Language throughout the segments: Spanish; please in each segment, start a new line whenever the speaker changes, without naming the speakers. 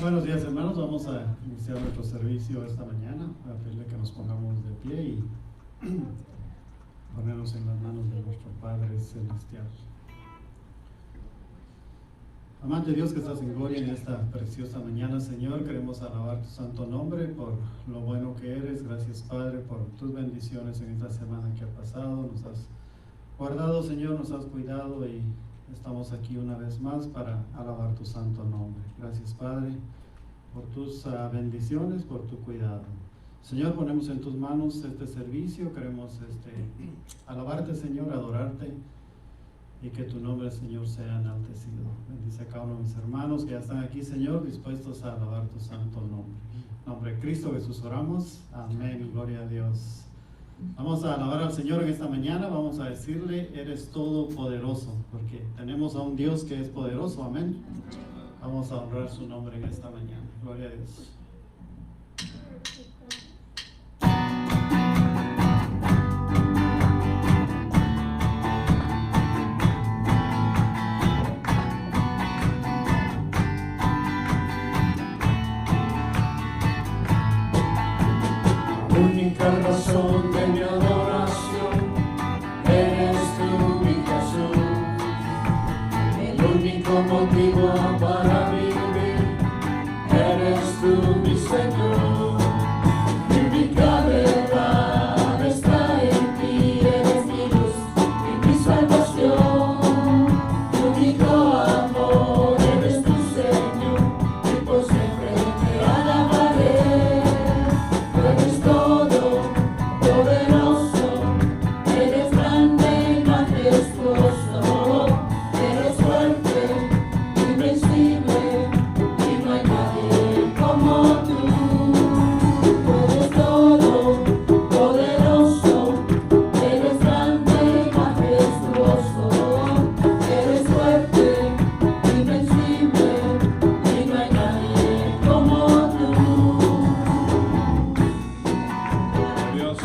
Buenos días, hermanos. Vamos a iniciar nuestro servicio esta mañana. Voy a pedirle que nos pongamos de pie y ponernos en las manos de nuestro Padre Celestial. Amante Dios que estás en gloria en esta preciosa mañana, Señor, queremos alabar tu santo nombre por lo bueno que eres. Gracias, Padre, por tus bendiciones en esta semana que ha pasado. Nos has guardado, Señor, nos has cuidado y estamos aquí una vez más para alabar tu santo nombre. Gracias, Padre, por tus bendiciones, por tu cuidado. Señor, ponemos en tus manos este servicio. Queremos alabarte, Señor, adorarte y que tu nombre, Señor, sea enaltecido. Bendice a cada uno de mis hermanos que ya están aquí, Señor, dispuestos a alabar tu santo nombre. En nombre de Cristo Jesús oramos. Amén. Gloria a Dios. Vamos a alabar al Señor en esta mañana. Vamos a decirle, eres todopoderoso, porque tenemos a un Dios que es poderoso. Amén. Vamos a honrar su nombre en esta mañana. Gloria a Dios.
La única razón de mi adoración eres tú, mi Jesús. El único motivo para vivir eres tú, mi Señor. Mi única verdad está en ti, eres mi luz y mi salvación. Mi único amor eres tú, Señor, y por siempre te alabaré. Tú eres todo poderoso, eres grande y majestuoso, eres fuerte, invencible, y no hay nadie como tú. Tú eres todo poderoso, eres grande y majestuoso, eres fuerte, invencible, y no hay nadie como tú.
Dios.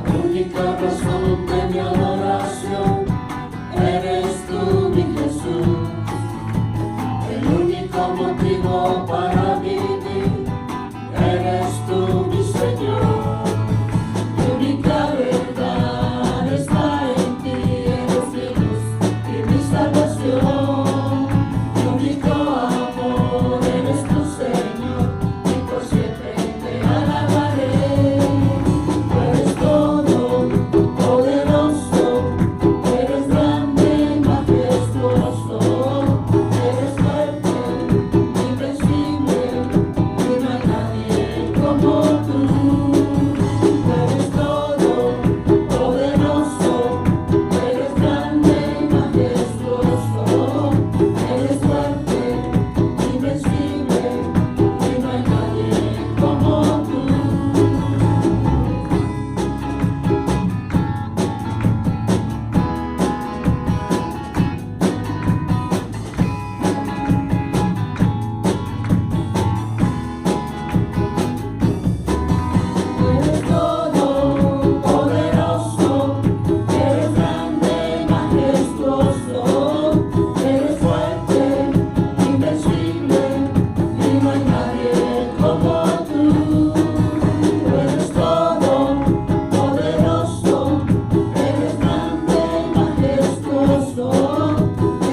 La única razón de mi adoración eres tú, mi Jesús. El único motivo para vivir eres tú, mi Señor. Mi única verdad está en ti, eres mi luz y mi salvación. Mi único amor eres tú, Señor, y por siempre te alabaré. Tú eres todo poderoso, eres grande y majestuoso, eres fuerte, invencible, y no hay nadie como tú. Tú eres todo poderoso, eres grande y majestuoso, eres fuerte, invencible, y no hay nadie como tú. Eres todo poderoso, eres grande y majestuoso, eres fuerte, invencible, y no hay nadie como tú. Tú eres todo poderoso, eres grande y majestuoso,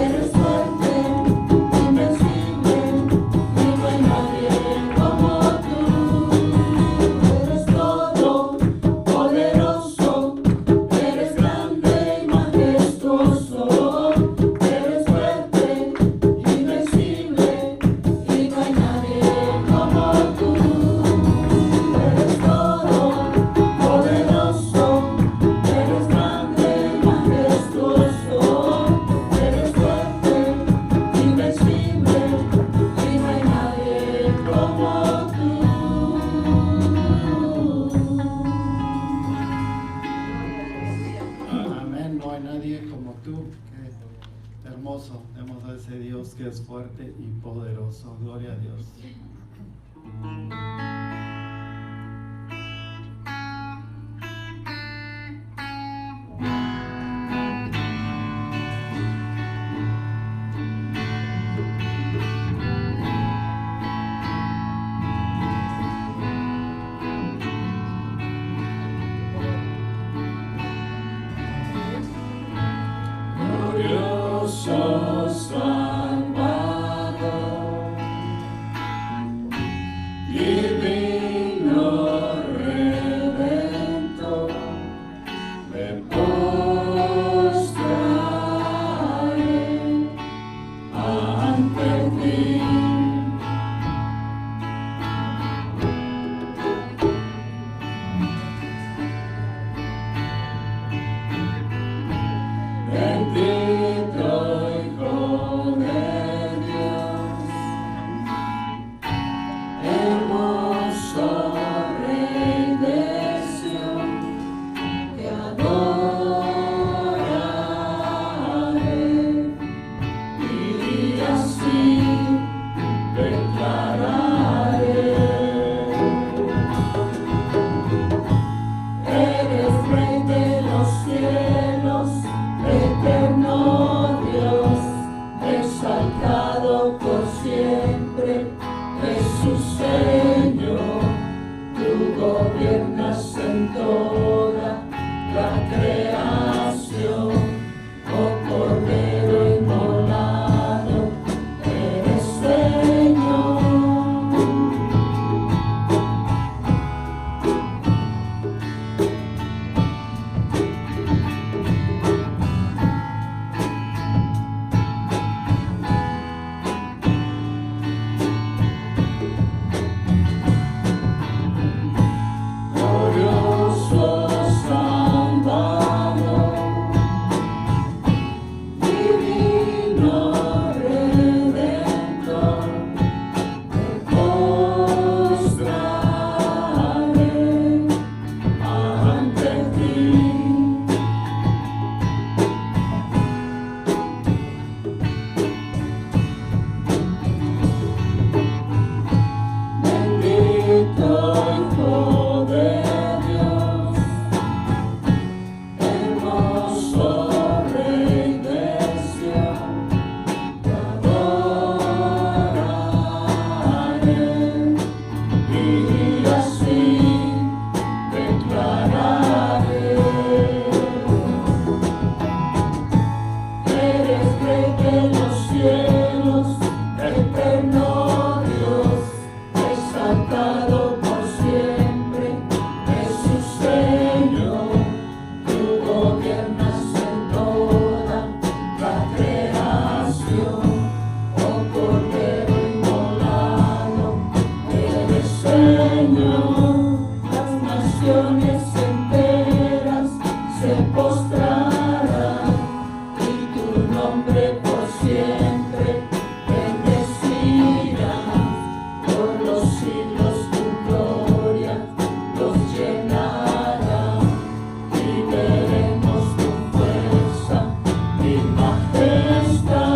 eres fuerte, invencible, y no hay nadie como tú. Eres todo poderoso, eres grande y majestuoso, eres fuerte, invencible, y no hay nadie como tú. Eres todo poderoso, eres grande y majestuoso, eres fuerte, invencible, y no hay nadie como tú.
Amén. No hay nadie como tú. Qué hermoso. Tenemos a ese Dios que es fuerte y poderoso. Gloria a Dios.
Hijo de Dios, hermoso Rey de Sion, te adoraré y así declararé: eres Rey de los cielos, eterno Dios, exaltado por siempre, Jesús Señor. Tú gobiernas en toda la creación, oh Cordero inmolado, eres Señor. Las naciones enteras se postrarán y tu nombre por siempre bendecirán. Por los siglos tu gloria los llenará y veremos tu fuerza y majestad.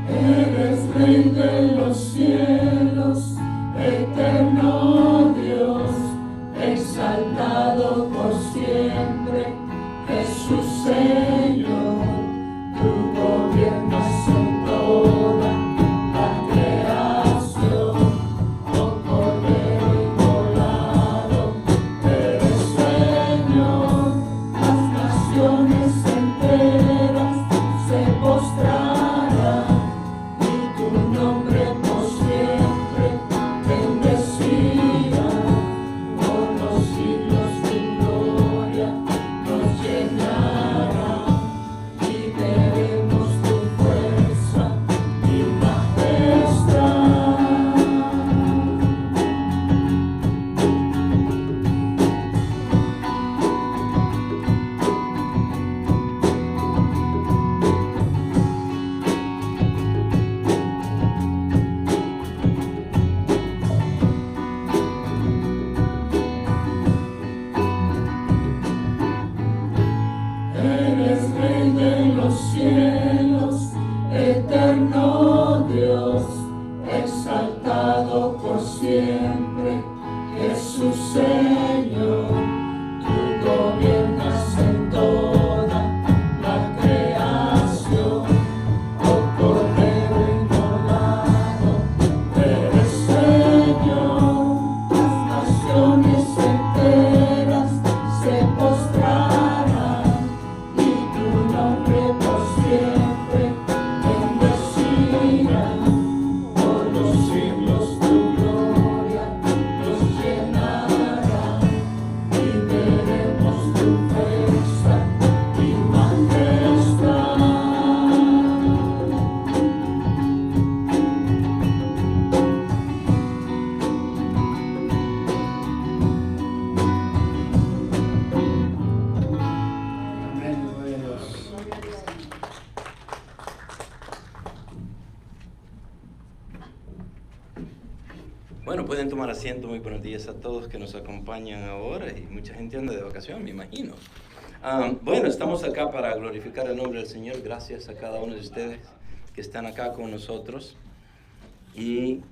Eres Rey de los cielos, eterno Dios, exaltado por siempre, Jesús Señor. Tú gobiernas en toda la creación, oh Cordero inmolado, eres Señor. Las naciones enteras se postrarán y tu nombre por siempre bendecirán. Por los siglos tu gloria nos llenará y veremos tu fuerza y majestad. Eres Rey de los cielos, eterno Dios, exaltado por siempre, Jesús Señor. Tú gobiernas en toda la creación, oh Cordero inmolado, eres Señor. Las naciones enteras se postrarán y tu nombre por siempre bendecirán. Por los siglos tu gloria los llenará y veremos tu fuerza y majestad.
Amén, gloria a Dios.
Bueno, pueden tomar asiento. Muy buenos días a todos que nos acompañan ahora y mucha gente anda de vacación, me imagino. Bueno, estamos acá para glorificar el nombre del Señor. Gracias a cada uno de ustedes que están acá con nosotros y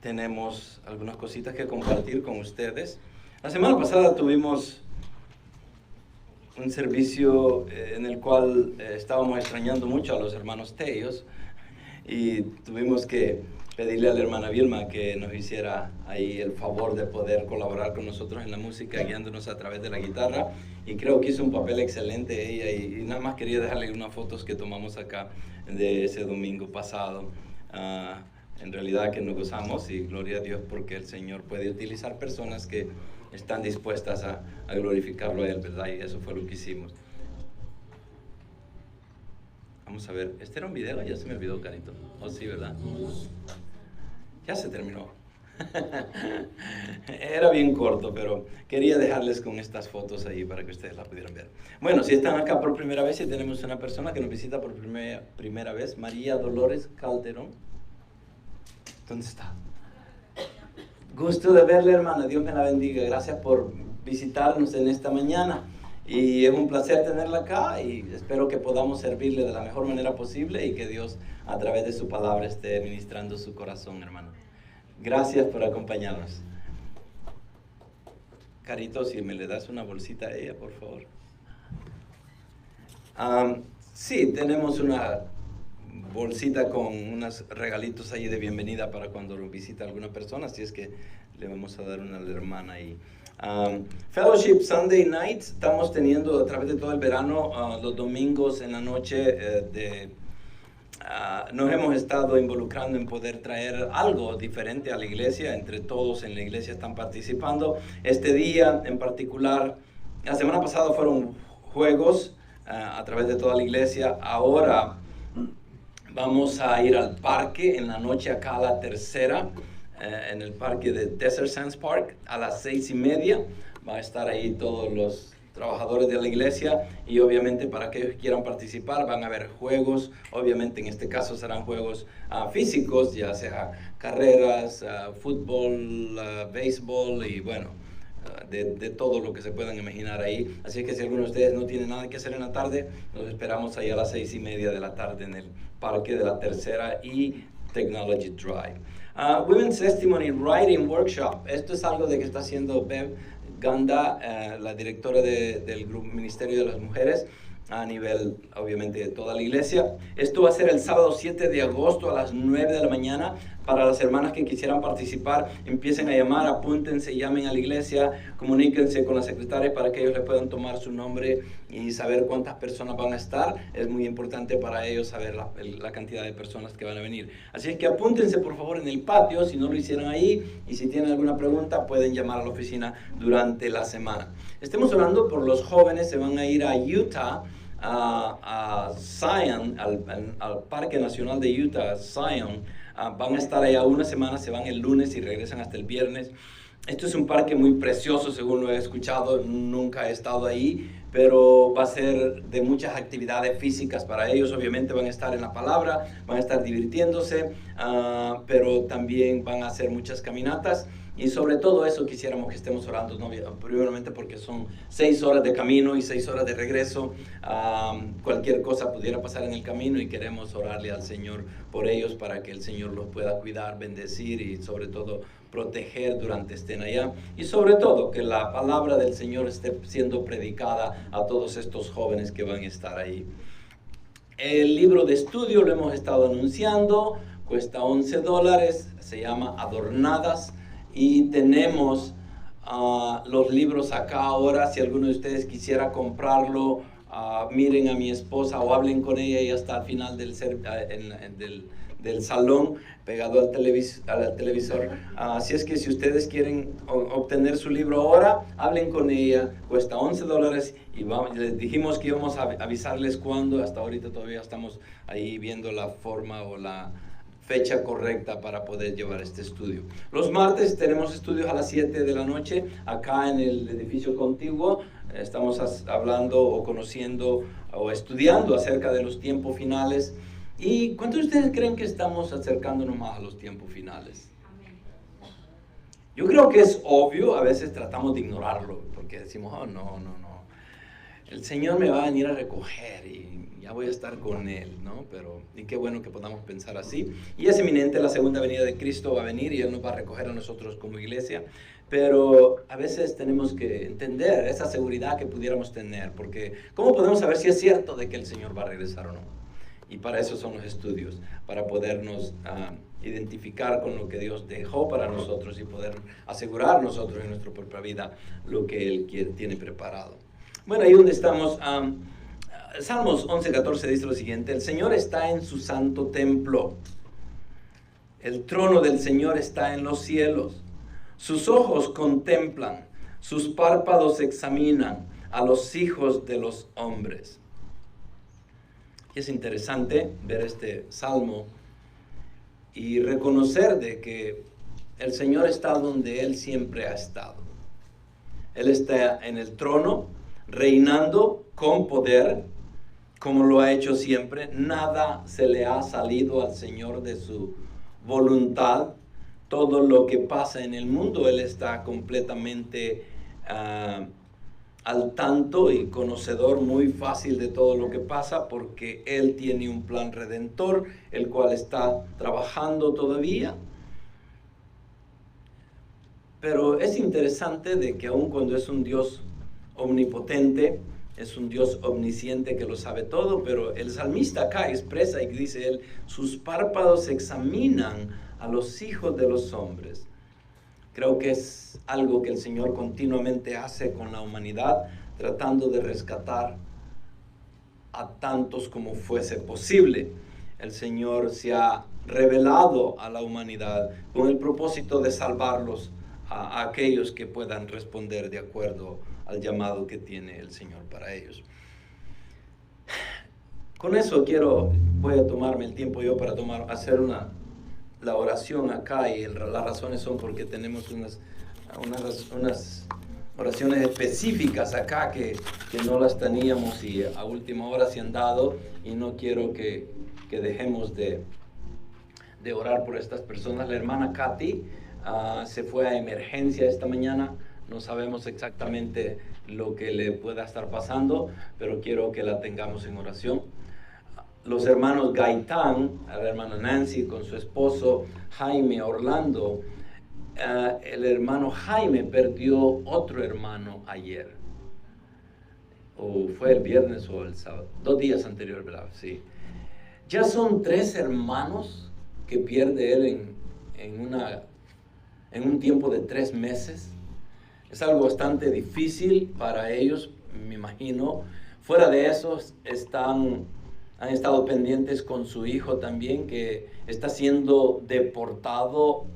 tenemos algunas cositas que compartir con ustedes. La semana pasada tuvimos un servicio en el cual estábamos extrañando mucho a los hermanos Tellos y tuvimos que pedirle a la hermana Vilma que nos hiciera ahí el favor de poder colaborar con nosotros en la música, guiándonos a través de la guitarra, y creo que hizo un papel excelente ella, y nada más quería dejarle unas fotos que tomamos acá de ese domingo pasado. En realidad que nos gozamos y gloria a Dios porque el Señor puede utilizar personas que están dispuestas a glorificarlo a Él, ¿verdad? Y eso fue lo que hicimos. Vamos a ver, ¿este era un video? Ya se me olvidó, Carito. Oh, sí, ¿verdad? Ya se terminó. Era bien corto, pero quería dejarles con estas fotos ahí para que ustedes la pudieran ver. Bueno, si están acá por primera vez y tenemos una persona que nos visita por primera vez, María Dolores Calderón. ¿Dónde está? Gusto de verle, hermana. Dios me la bendiga. Gracias por visitarnos en esta mañana. Y es un placer tenerla acá y espero que podamos servirle de la mejor manera posible y que Dios a través de su palabra esté ministrando su corazón, hermano. Gracias por acompañarnos. Carito, si me le das una bolsita a ella, por favor. Sí, tenemos una bolsita con unos regalitos ahí de bienvenida para cuando lo visita alguna persona, así es que le vamos a dar una a la hermana ahí. Fellowship Sunday Nights, estamos teniendo a través de todo el verano, los domingos en la noche nos hemos estado involucrando en poder traer algo diferente a la iglesia. Entre todos en la iglesia están participando. Este día en particular, la semana pasada fueron juegos a través de toda la iglesia. Ahora vamos a ir al parque en la noche acá a la tercera, en el parque de Desert Sands Park a las 6:30. Va a estar ahí todos los trabajadores de la iglesia y obviamente para aquellos que quieran participar van a haber juegos. Obviamente en este caso serán juegos físicos, ya sea carreras, fútbol, béisbol y bueno, de todo lo que se puedan imaginar ahí. Así que si alguno de ustedes no tiene nada que hacer en la tarde, nos esperamos ahí a las 6:30 de la tarde en el parque de la tercera y Technology Drive. Women's Testimony Writing Workshop. Esto es algo de que está haciendo Bev Ganda, la directora del grupo Ministerio de las Mujeres, a nivel, obviamente, de toda la iglesia. Esto va a ser el sábado 7 de agosto a las 9 de la mañana. Para las hermanas que quisieran participar, empiecen a llamar, apúntense, llamen a la iglesia, comuníquense con la secretaria para que ellos le puedan tomar su nombre y saber cuántas personas van a estar. Es muy importante para ellos saber la cantidad de personas que van a venir. Así es que apúntense por favor en el patio, si no lo hicieron ahí, y si tienen alguna pregunta pueden llamar a la oficina durante la semana. Estemos hablando por los jóvenes, se van a ir a Utah, a Zion, al Parque Nacional de Utah, Zion. Van a estar allá una semana, se van el lunes y regresan hasta el viernes. Esto es un parque muy precioso, según lo he escuchado, nunca he estado ahí, pero va a ser de muchas actividades físicas para ellos. Obviamente van a estar en la palabra, van a estar divirtiéndose, pero también van a hacer muchas caminatas. Y sobre todo eso quisiéramos que estemos orando, ¿no? Primeramente porque son 6 horas de camino y 6 horas de regreso. Cualquier cosa pudiera pasar en el camino y queremos orarle al Señor por ellos para que el Señor los pueda cuidar, bendecir y sobre todo proteger durante estén allá. Y sobre todo que la palabra del Señor esté siendo predicada a todos estos jóvenes que van a estar ahí. El libro de estudio lo hemos estado anunciando, cuesta $11, se llama Adornadas. Y tenemos los libros acá ahora. Si alguno de ustedes quisiera comprarlo, miren a mi esposa o hablen con ella. Ella está al final del salón, pegado al televisor. Así es que si ustedes quieren obtener su libro ahora, hablen con ella. Cuesta $11 y les dijimos que íbamos a avisarles cuándo. Hasta ahorita todavía estamos ahí viendo la forma o la fecha correcta para poder llevar este estudio. Los martes tenemos estudios a las 7 de la noche acá en el edificio contiguo. Estamos hablando o conociendo o estudiando acerca de los tiempos finales. ¿Y cuántos de ustedes creen que estamos acercándonos más a los tiempos finales? Yo creo que es obvio, a veces tratamos de ignorarlo porque decimos, oh, no, el Señor me va a venir a recoger y ya voy a estar con Él, ¿no? Pero, y qué bueno que podamos pensar así. Y es inminente la segunda venida de Cristo, va a venir y Él nos va a recoger a nosotros como iglesia. Pero a veces tenemos que entender esa seguridad que pudiéramos tener, porque ¿cómo podemos saber si es cierto de que el Señor va a regresar o no? Y para eso son los estudios, para podernos identificar con lo que Dios dejó para nosotros y poder asegurar nosotros en nuestra propia vida lo que Él tiene preparado. Bueno, ahí donde estamos, Salmos 11:14 dice lo siguiente: el Señor está en su santo templo, el trono del Señor está en los cielos, sus ojos contemplan, sus párpados examinan a los hijos de los hombres. Y es interesante ver este salmo y reconocer de que el Señor está donde Él siempre ha estado. Él está en el trono, reinando con poder, como lo ha hecho siempre. Nada se le ha salido al Señor de su voluntad. Todo lo que pasa en el mundo, Él está completamente al tanto y conocedor muy fácil de todo lo que pasa, porque Él tiene un plan redentor, el cual está trabajando todavía. Pero es interesante de que aun cuando es un Dios omnipotente, es un Dios omnisciente que lo sabe todo, pero el salmista acá expresa y dice él, sus párpados examinan a los hijos de los hombres. Creo que es algo que el Señor continuamente hace con la humanidad, tratando de rescatar a tantos como fuese posible. El Señor se ha revelado a la humanidad con el propósito de salvarlos a aquellos que puedan responder de acuerdo al llamado que tiene el Señor para ellos. Con eso voy a tomarme el tiempo yo para hacer la oración acá, y las razones son porque tenemos unas oraciones específicas acá que no las teníamos y a última hora se han dado, y no quiero que dejemos de orar por estas personas. La hermana Katy se fue a emergencia esta mañana. No sabemos exactamente lo que le pueda estar pasando, pero quiero que la tengamos en oración. Los hermanos Gaitán, la hermana Nancy con su esposo Jaime Orlando, el hermano Jaime perdió otro hermano ayer, o fue el viernes o el sábado, 2 días anterior, ¿verdad? Sí. Ya son 3 hermanos que pierde él en un tiempo de 3 meses. Es algo bastante difícil para ellos, me imagino. Fuera de eso, han estado pendientes con su hijo también, que está siendo deportado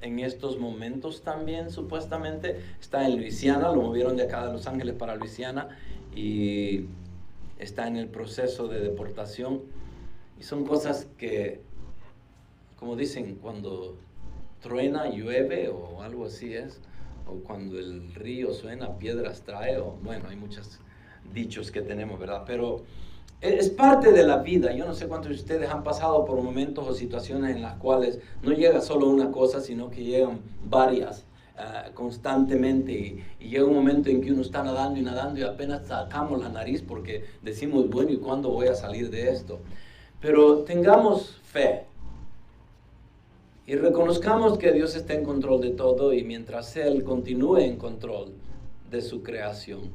en estos momentos también, supuestamente. Está en Luisiana, lo movieron de acá de Los Ángeles para Luisiana y está en el proceso de deportación. Y son cosas que, como dicen, cuando truena, llueve o algo así es, o cuando el río suena, piedras trae, o bueno, hay muchos dichos que tenemos, ¿verdad? Pero es parte de la vida. Yo no sé cuántos de ustedes han pasado por momentos o situaciones en las cuales no llega solo una cosa, sino que llegan varias constantemente, y llega un momento en que uno está nadando y apenas sacamos la nariz porque decimos, bueno, ¿y cuándo voy a salir de esto? Pero tengamos fe y reconozcamos que Dios está en control de todo, y mientras Él continúe en control de su creación,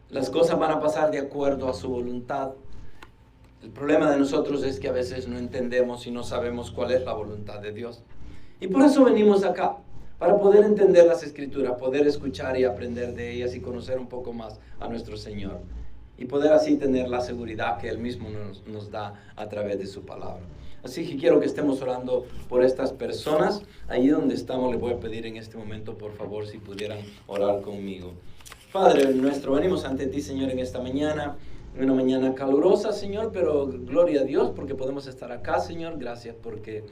las cosas van a pasar de acuerdo a su voluntad. El problema de nosotros es que a veces no entendemos y no sabemos cuál es la voluntad de Dios. Y por eso venimos acá, para poder entender las Escrituras, poder escuchar y aprender de ellas y conocer un poco más a nuestro Señor. Y poder así tener la seguridad que Él mismo nos da a través de su palabra. Así que quiero que estemos orando por estas personas. Allí donde estamos, les voy a pedir en este momento, por favor, si pudieran orar conmigo. Padre nuestro, venimos ante ti, Señor, en esta mañana, una mañana calurosa, Señor, pero gloria a Dios porque podemos estar acá, Señor. Gracias porque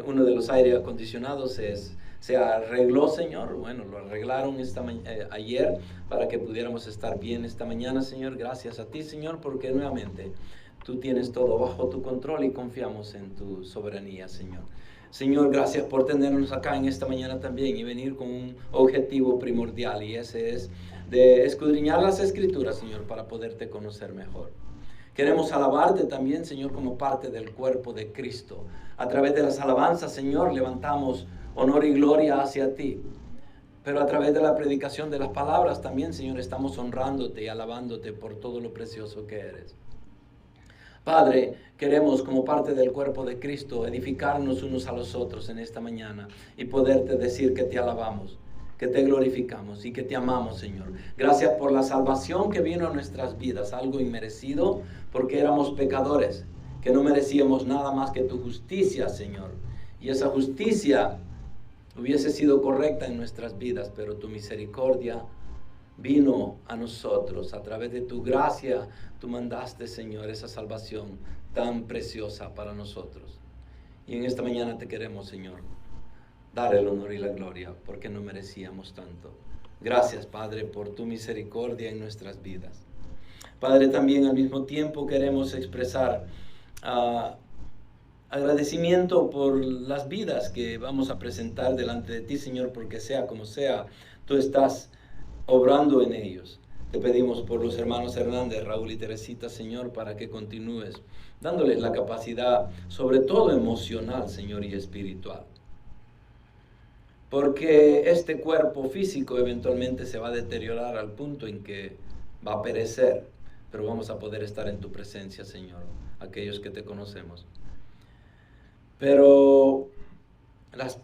uno de los aire acondicionados se arregló, Señor. Bueno, lo arreglaron ayer para que pudiéramos estar bien esta mañana, Señor. Gracias a ti, Señor, porque nuevamente tú tienes todo bajo tu control y confiamos en tu soberanía, Señor. Señor, gracias por tenernos acá en esta mañana también y venir con un objetivo primordial, y ese es de escudriñar las Escrituras, Señor, para poderte conocer mejor. Queremos alabarte también, Señor, como parte del cuerpo de Cristo. A través de las alabanzas, Señor, levantamos honor y gloria hacia ti. Pero a través de la predicación de las palabras también, Señor, estamos honrándote y alabándote por todo lo precioso que eres. Padre, queremos como parte del cuerpo de Cristo edificarnos unos a los otros en esta mañana y poderte decir que te alabamos, que te glorificamos y que te amamos, Señor. Gracias por la salvación que vino a nuestras vidas, algo inmerecido porque éramos pecadores, que no merecíamos nada más que tu justicia, Señor. Y esa justicia hubiese sido correcta en nuestras vidas, pero tu misericordia vino a nosotros. A través de tu gracia, tú mandaste, Señor, esa salvación tan preciosa para nosotros. Y en esta mañana te queremos, Señor, dar el honor y la gloria, porque no merecíamos tanto. Gracias, Padre, por tu misericordia en nuestras vidas. Padre, también al mismo tiempo queremos expresar agradecimiento por las vidas que vamos a presentar delante de ti, Señor, porque sea como sea, tú estás obrando en ellos. Te pedimos por los hermanos Hernández, Raúl y Teresita, Señor, para que continúes dándoles la capacidad, sobre todo emocional, Señor, y espiritual. Porque este cuerpo físico eventualmente se va a deteriorar al punto en que va a perecer, pero vamos a poder estar en tu presencia, Señor, aquellos que te conocemos. Pero las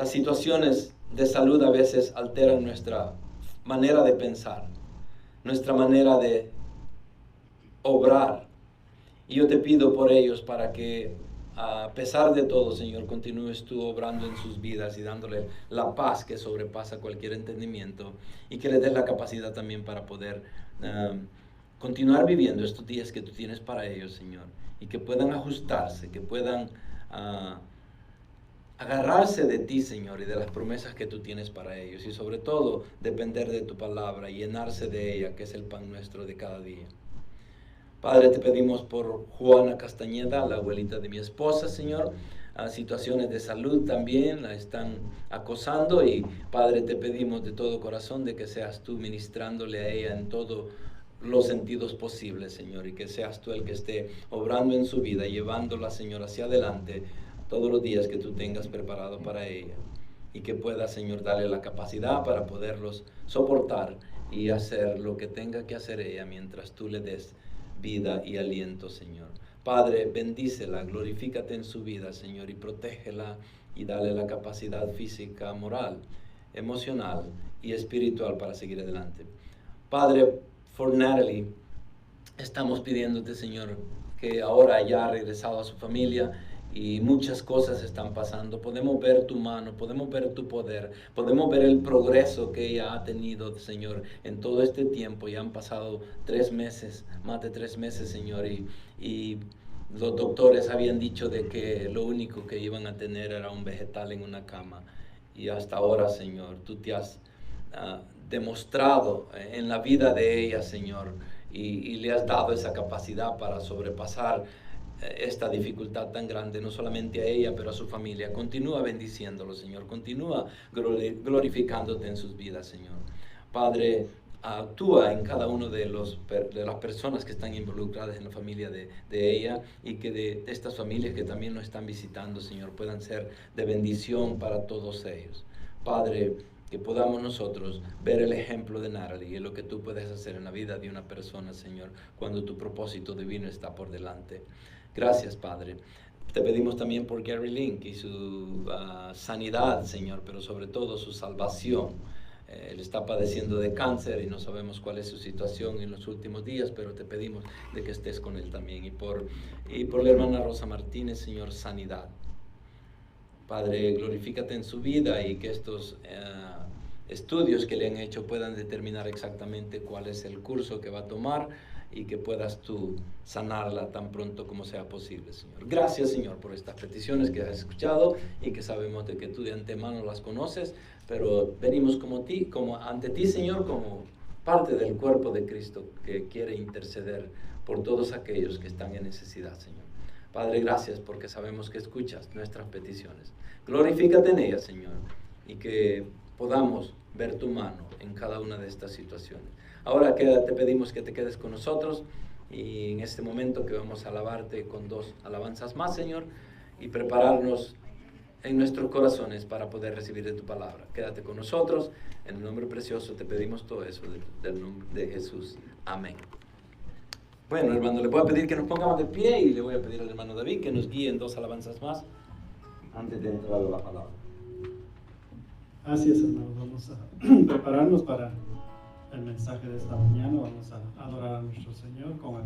situaciones de salud a veces alteran nuestra manera de pensar, nuestra manera de obrar. Y yo te pido por ellos para que, a pesar de todo, Señor, continúes tú obrando en sus vidas y dándole la paz que sobrepasa cualquier entendimiento, y que les des la capacidad también para poder continuar viviendo estos días que tú tienes para ellos, Señor, y que puedan ajustarse, que puedan agarrarse de ti, Señor, y de las promesas que tú tienes para ellos, y sobre todo depender de tu palabra y llenarse de ella, que es el pan nuestro de cada día. Padre, te pedimos por Juana Castañeda, la abuelita de mi esposa, Señor. Situaciones de salud también la están acosando, y Padre, te pedimos de todo corazón de que seas tú ministrándole a ella en todos los sentidos posibles, Señor, y que seas tú el que esté obrando en su vida, llevándola, Señor, hacia adelante todos los días que tú tengas preparado para ella, y que pueda, Señor, darle la capacidad para poderlos soportar y hacer lo que tenga que hacer ella mientras tú le des vida y aliento, Señor. Padre, bendícela, glorifícate en su vida, Señor, y protégela y dale la capacidad física, moral, emocional y espiritual para seguir adelante. Padre, por Natalie, estamos pidiéndote, Señor, que ahora ya ha regresado a su familia y muchas cosas están pasando. Podemos ver tu mano, podemos ver tu poder, podemos ver el progreso que ella ha tenido, Señor, en todo este tiempo. Ya han pasado 3 meses, más de 3 meses, Señor, y los doctores habían dicho de que lo único que iban a tener era un vegetal en una cama. Y hasta ahora, Señor, tú te has demostrado en la vida de ella, Señor, y le has dado esa capacidad para sobrepasar esta dificultad tan grande, no solamente a ella, pero a su familia. Continúa bendiciéndolo, Señor. Continúa glorificándote en sus vidas, Señor. Padre, actúa en cada uno de las personas que están involucradas en la familia de ella, y que de estas familias que también nos están visitando, Señor, puedan ser de bendición para todos ellos. Padre, que podamos nosotros ver el ejemplo de Natalie y lo que tú puedes hacer en la vida de una persona, Señor, cuando tu propósito divino está por delante. Gracias, Padre. Te pedimos también por Gary Link y su sanidad, Señor, pero sobre todo su salvación. Él está padeciendo de cáncer y no sabemos cuál es su situación en los últimos días, pero te pedimos de que estés con él también. Y por la hermana Rosa Martínez, Señor, sanidad. Padre, glorifícate en su vida, y que estos estudios que le han hecho puedan determinar exactamente cuál es el curso que va a tomar, y que puedas tú sanarla tan pronto como sea posible, Señor. Gracias, Señor, por estas peticiones que has escuchado y que sabemos de que tú de antemano las conoces, pero venimos como ante ti, Señor, como parte del cuerpo de Cristo que quiere interceder por todos aquellos que están en necesidad, Señor. Padre, gracias porque sabemos que escuchas nuestras peticiones. Glorifícate en ellas, Señor, y que podamos ver tu mano en cada una de estas situaciones. Ahora te pedimos que te quedes con nosotros, y en este momento que vamos a alabarte con 2 alabanzas más, Señor, y prepararnos en nuestros corazones para poder recibir de tu palabra. Quédate con nosotros, en el nombre precioso te pedimos todo eso, del nombre de Jesús. Amén. Bueno, hermano, le voy a pedir que nos pongamos de pie, y le voy a pedir al hermano David que nos guíe en 2 alabanzas más antes de entrar a la palabra.
Así es, hermanos. Vamos a prepararnos para el mensaje de esta mañana. Vamos a adorar a nuestro Señor con el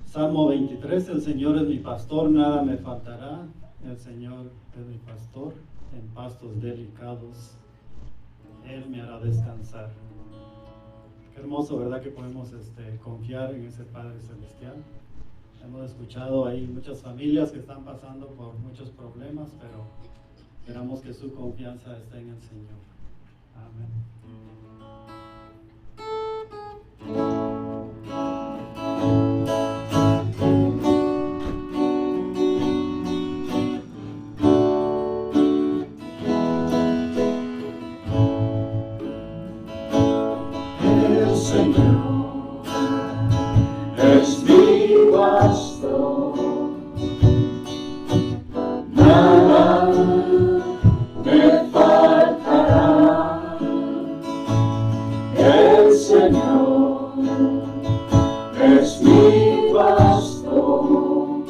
Salmo 23. El Señor es mi pastor, nada me faltará. El Señor es mi pastor, en pastos delicados Él me hará descansar. Qué hermoso, ¿verdad? Que podemos confiar en ese Padre Celestial. Hemos escuchado ahí muchas familias que están pasando por muchos problemas, pero Esperamos que su confianza esté en el Señor. Amén.
El Señor es mi pastor, nada me faltará. El Señor es mi pastor,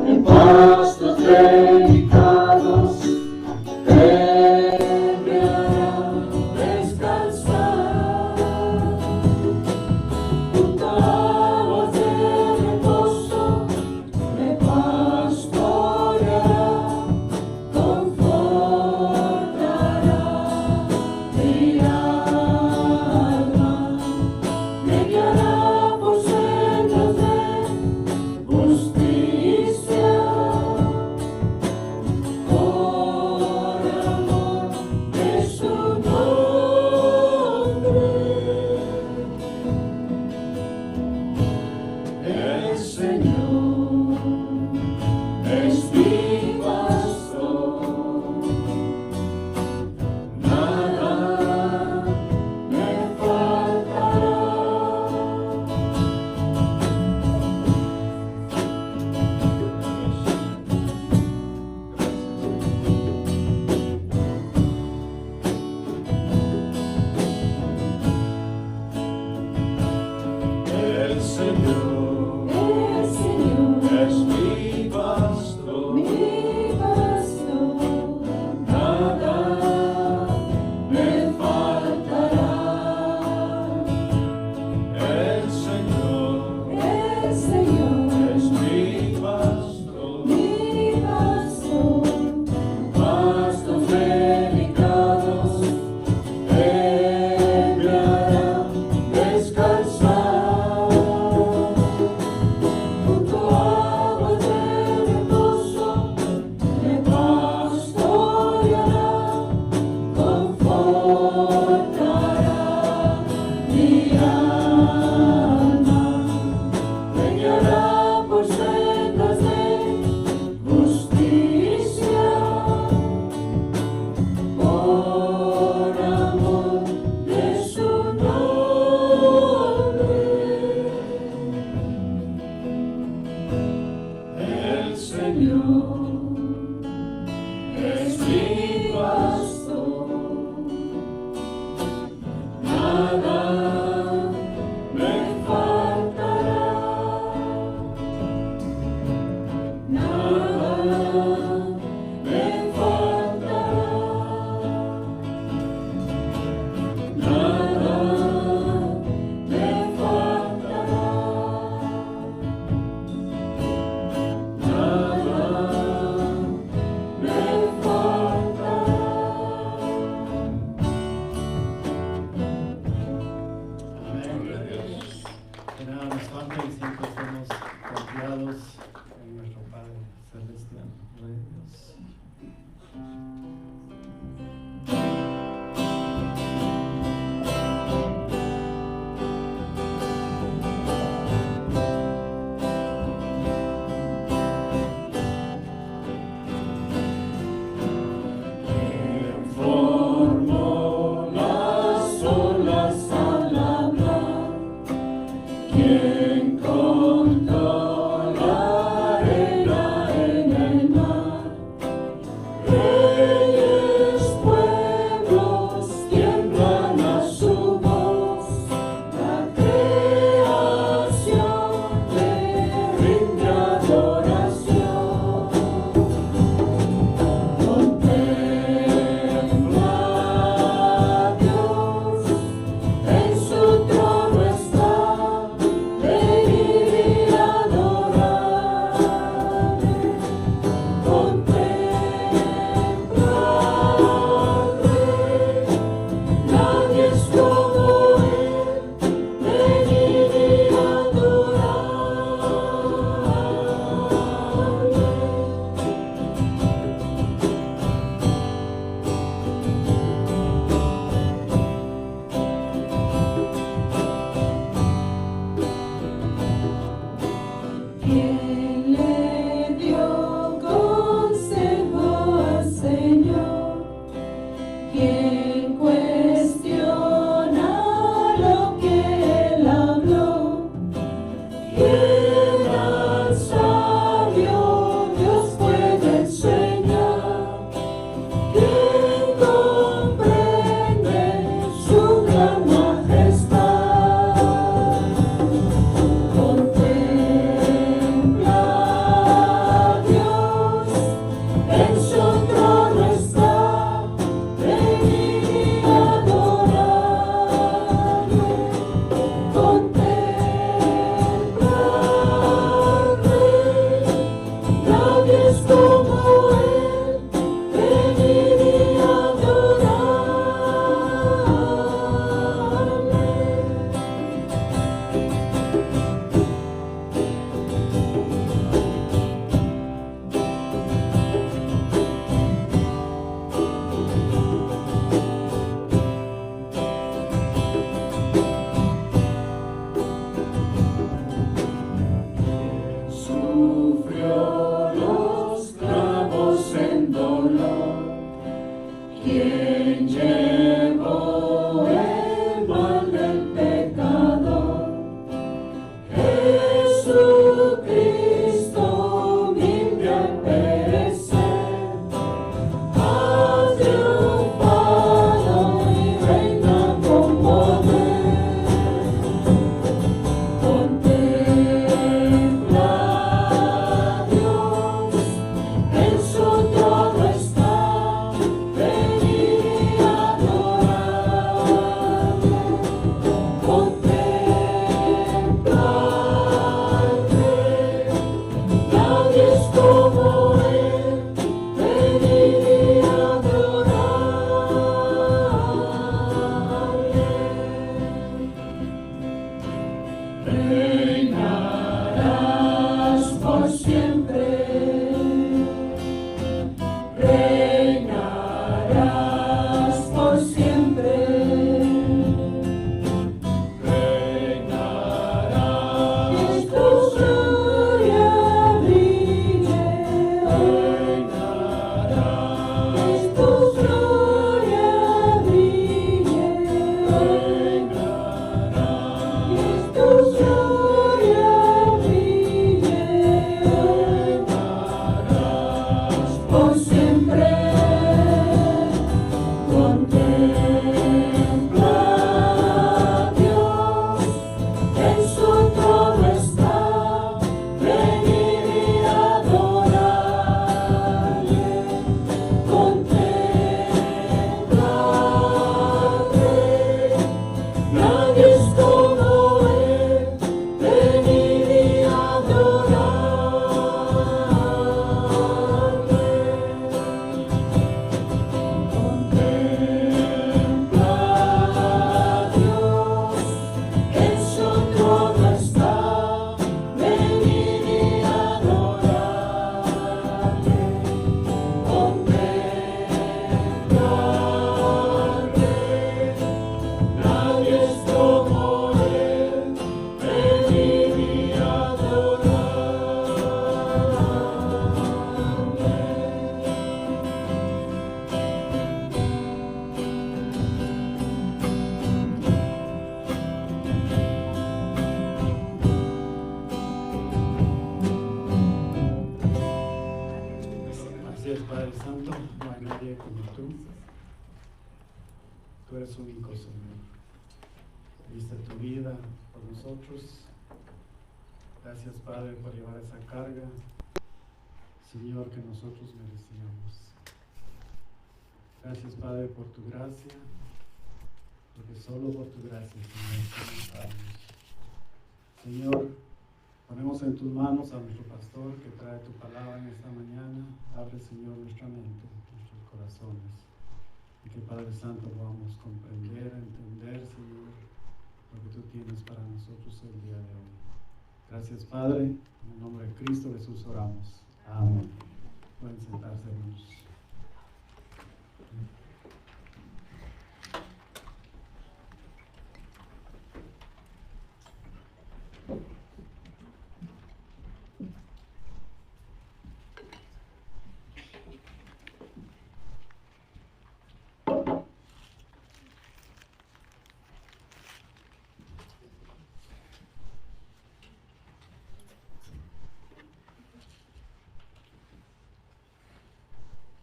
en pastos delicados Él me hará descansar, junto a aguas de reposo me pastoreará, confortará mi alma, me guiará por sendas de justicia, por amor de su nombre. El Señor es mi pastor, nada me faltará. El Señor es mi pastor, nada me faltará. El Señor es mi pastor, pastos delicados Él me hará descansar, junto a aguas de reposo me pastoreará, confortará mi alma, me guiará por sendas de justicia, por amor de su nombre. El Señor es mi pastor, nada me faltará, nada me faltará, nada me faltará, nada me faltará.
Amén. Que nada nos falta y siempre estamos confiados en nuestro Padre Celestial, Rey Dios.
Formó las olas al hablar, quien contó la arena en el mar, Reinarás por siempre, reinarás por siempre,
Reinarás
que tu
por siempre.
gloria brille,
Reinarás
que tu
por siempre.
gloria brille,
Reinarás
que tu gloria brille,
reinarás
por siempre. Contempla a Dios, en su trono está, venid y adorarle. Contempla al Rey, nadie es como Él, venid y adorarle. Contempla a Dios, en su trono está, venid y adorarle. Contempla al Rey, nadie es como Él, venid y
Así es, Padre Santo, no hay nadie como tú. Tú eres único, Señor. Diste tu vida por nosotros. Gracias, Padre, por llevar esa carga, Señor, que nosotros merecíamos. Gracias, Padre, por tu gracia, porque solo por tu gracia, Señor, somos salvos. Señor, ponemos en tus manos a nuestro pastor que trae tu palabra en esta mañana. Abre, Señor, nuestra mente, nuestros corazones. Y que, Padre Santo, podamos comprender, entender, Señor, lo que tú tienes para nosotros el día de hoy. Gracias, Padre. En el nombre de Cristo Jesús oramos. Amén. Pueden sentarse, hermanos.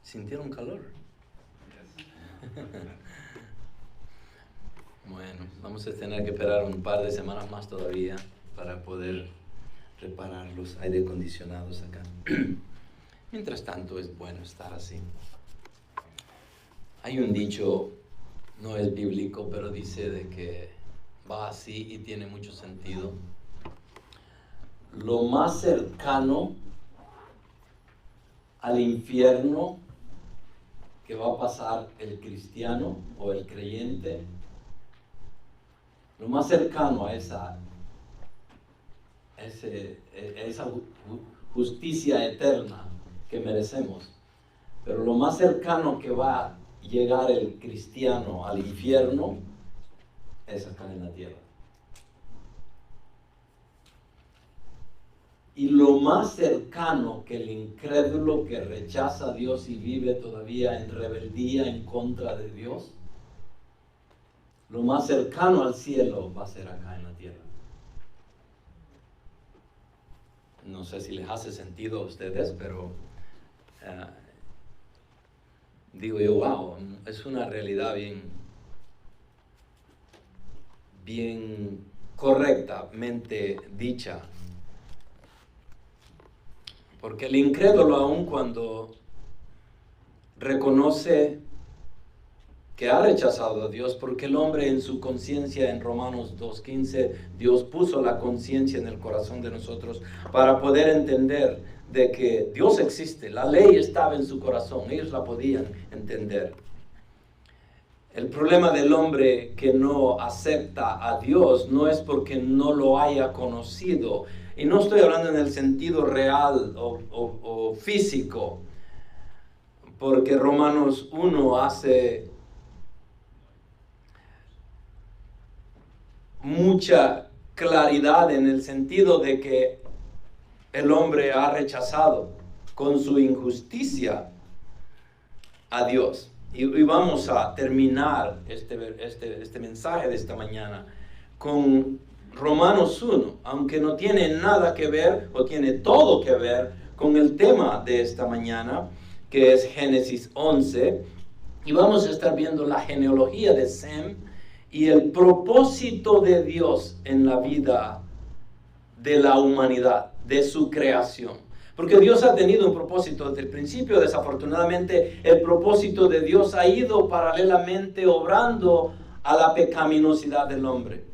¿Sintieron calor? Bueno, vamos a tener que esperar un par de semanas más todavía para poder reparar los aire acondicionados acá. Mientras tanto, es bueno estar así. Hay un dicho, no es bíblico, pero dice de que va así y tiene mucho sentido. Lo más cercano al infierno que va a pasar el cristiano o el creyente, lo más cercano a esa justicia eterna que merecemos, pero lo más cercano que va a llegar el cristiano al infierno es acá en la tierra. Y lo más cercano que el incrédulo que rechaza a Dios y vive todavía en rebeldía en contra de Dios, lo más cercano al cielo va a ser acá en la tierra. No sé si les hace sentido a ustedes, pero digo yo, wow, es una realidad bien correctamente dicha. Porque el incrédulo, aun cuando reconoce que ha rechazado a Dios, porque el hombre en su conciencia, en Romanos 2:15, Dios puso la conciencia en el corazón de nosotros para poder entender de que Dios existe, la ley estaba en su corazón, ellos la podían entender. El problema del hombre que no acepta a Dios no es porque no lo haya conocido, Y no estoy hablando en el sentido real o físico, porque Romanos 1 hace mucha claridad en el sentido de que el hombre ha rechazado con su injusticia a Dios. Y vamos a terminar este mensaje de esta mañana con Romanos 1, aunque no tiene nada que ver o tiene todo que ver con el tema de esta mañana, que es Génesis 11, y vamos a estar viendo la genealogía de Sem y el propósito de Dios en la vida de la humanidad, de su creación. Porque Dios ha tenido un propósito desde el principio. Desafortunadamente, el propósito de Dios ha ido paralelamente obrando a la pecaminosidad del hombre.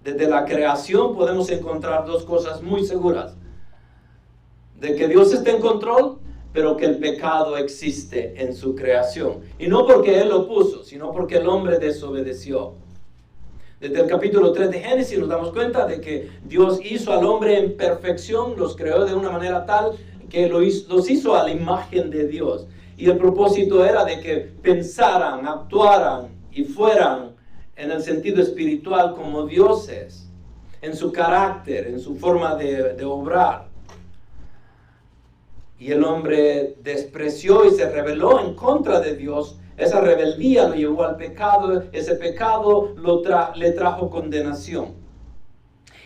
Desde la creación podemos encontrar dos cosas muy seguras: de que Dios está en control, pero que el pecado existe en su creación. Y no porque Él lo puso, sino porque el hombre desobedeció. Desde el capítulo 3 de Génesis nos damos cuenta de que Dios hizo al hombre en perfección, los creó de una manera tal que los hizo a la imagen de Dios. Y el propósito era de que pensaran, actuaran y fueran en el sentido espiritual como dioses, en su carácter, en su forma de obrar. Y el hombre despreció y se rebeló en contra de Dios. Esa rebeldía lo llevó al pecado, ese pecado le trajo condenación.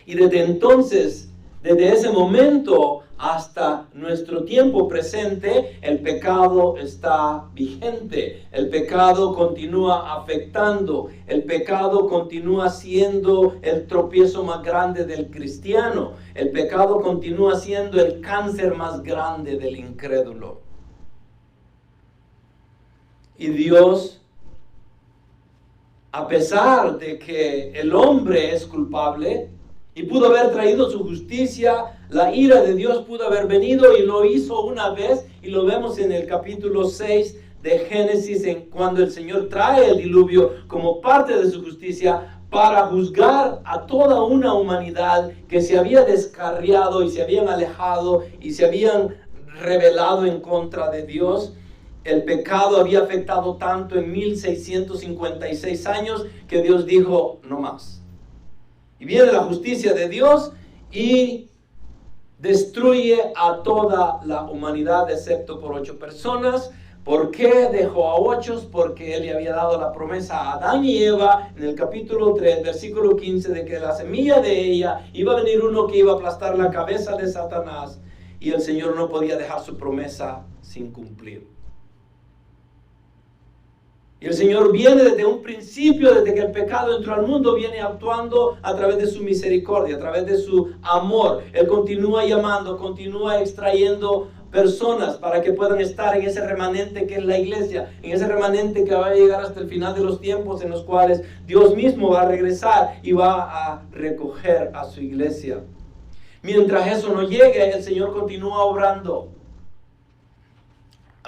Y desde entonces, desde ese momento hasta nuestro tiempo presente, el pecado está vigente. El pecado continúa afectando. El pecado continúa siendo el tropiezo más grande del cristiano. El pecado continúa siendo el cáncer más grande del incrédulo. Y Dios, a pesar de que el hombre es culpable y pudo haber traído su justicia, la ira de Dios pudo haber venido y lo hizo una vez, y lo vemos en el capítulo 6 de Génesis, cuando el Señor trae el diluvio como parte de su justicia para juzgar a toda una humanidad que se había descarriado y se habían alejado y se habían rebelado en contra de Dios. El pecado había afectado tanto en 1656 años que Dios dijo, no más. Y viene la justicia de Dios y destruye a toda la humanidad excepto por 8 personas. ¿Por qué dejó a 8? Porque Él le había dado la promesa a Adán y Eva en el capítulo 3, versículo 15, de que la semilla de ella iba a venir uno que iba a aplastar la cabeza de Satanás, y el Señor no podía dejar su promesa sin cumplir. Y el Señor viene desde un principio, desde que el pecado entró al mundo, viene actuando a través de su misericordia, a través de su amor. Él continúa llamando, continúa extrayendo personas para que puedan estar en ese remanente que es la iglesia, en ese remanente que va a llegar hasta el final de los tiempos, en los cuales Dios mismo va a regresar y va a recoger a su iglesia. Mientras eso no llegue, el Señor continúa obrando.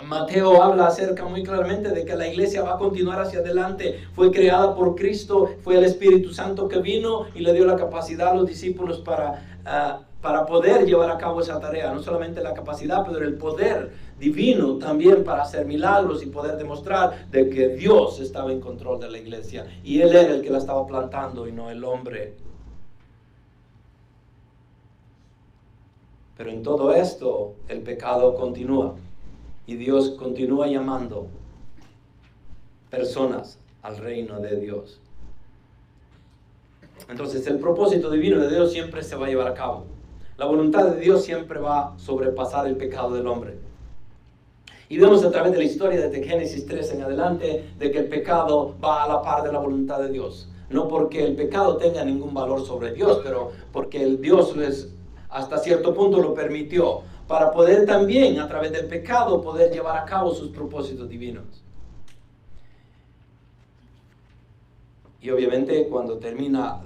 Mateo habla acerca muy claramente de que la iglesia va a continuar hacia adelante. Fue creada por Cristo, fue el Espíritu Santo que vino y le dio la capacidad a los discípulos para poder llevar a cabo esa tarea. No solamente la capacidad, pero el poder divino también para hacer milagros y poder demostrar de que Dios estaba en control de la iglesia. Y Él era el que la estaba plantando y no el hombre. Pero en todo esto, el pecado continúa. Y Dios continúa llamando personas al reino de Dios. Entonces el propósito divino de Dios siempre se va a llevar a cabo. La voluntad de Dios siempre va a sobrepasar el pecado del hombre. Y vemos a través de la historia desde Génesis 3 en adelante de que el pecado va a la par de la voluntad de Dios. No porque el pecado tenga ningún valor sobre Dios, pero porque el Dios hasta cierto punto lo permitió, para poder también, a través del pecado, poder llevar a cabo sus propósitos divinos. Y obviamente cuando termina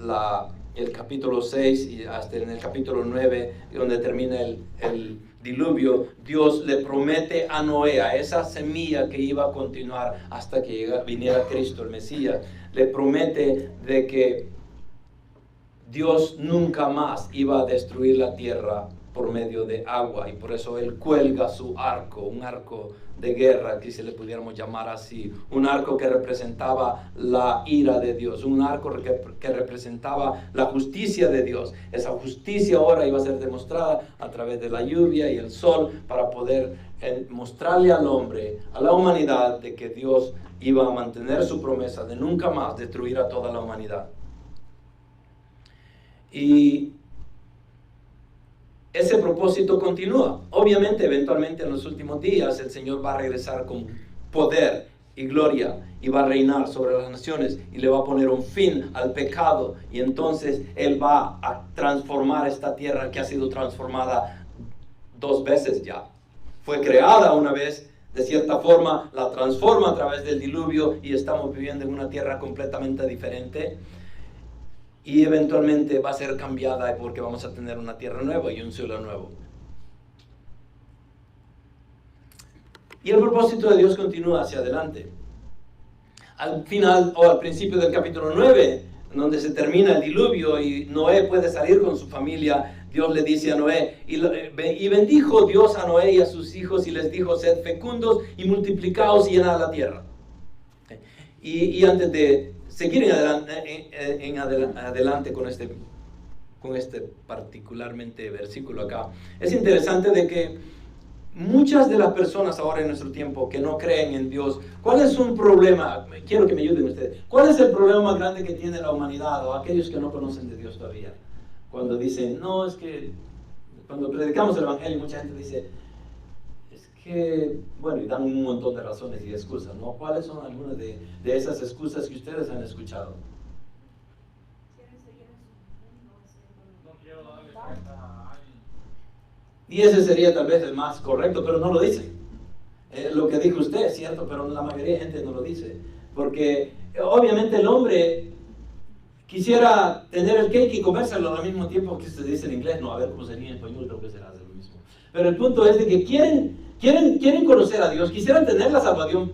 el capítulo 6 y hasta en el capítulo 9, donde termina el diluvio, Dios le promete a Noé, a esa semilla que iba a continuar hasta que viniera Cristo, el Mesías, le promete de que Dios nunca más iba a destruir la tierra por medio de agua, y por eso Él cuelga su arco, un arco de guerra, que si le pudiéramos llamar así, un arco que representaba la ira de Dios, un arco que representaba la justicia de Dios. Esa justicia ahora iba a ser demostrada a través de la lluvia y el sol, para poder mostrarle al hombre, a la humanidad, de que Dios iba a mantener su promesa de nunca más destruir a toda la humanidad. Y ese propósito continúa. Obviamente, eventualmente en los últimos días el Señor va a regresar con poder y gloria y va a reinar sobre las naciones y le va a poner un fin al pecado, y entonces Él va a transformar esta tierra que ha sido transformada 2 veces ya. Fue creada una vez, de cierta forma, la transforma a través del diluvio y estamos viviendo en una tierra completamente diferente. Y eventualmente va a ser cambiada porque vamos a tener una tierra nueva y un cielo nuevo. Y el propósito de Dios continúa hacia adelante. Al final, o al principio del capítulo 9, donde se termina el diluvio y Noé puede salir con su familia, Dios le dice a Noé, y bendijo Dios a Noé y a sus hijos y les dijo: sed fecundos y multiplicaos y llenad la tierra. Y antes de seguir adelante con este particularmente versículo acá, es interesante de que muchas de las personas ahora en nuestro tiempo que no creen en Dios, ¿cuál es un problema? Quiero que me ayuden ustedes. ¿Cuál es el problema más grande que tiene la humanidad o aquellos que no conocen de Dios todavía? Cuando dicen, no, es que cuando predicamos el evangelio, mucha gente dice, es que, bueno, y dan un montón de razones y excusas, ¿no? ¿Cuáles son algunas de esas excusas que ustedes han escuchado? Y ese sería tal vez el más correcto, pero no lo dice. Lo que dijo usted es cierto, pero la mayoría de gente no lo dice. Porque obviamente el hombre quisiera tener el cake y comérselo al mismo tiempo que se dice en inglés. No, a ver cómo sería en español, creo que será lo mismo. Pero el punto es de que quieren conocer a Dios, quisieran tener la salvación,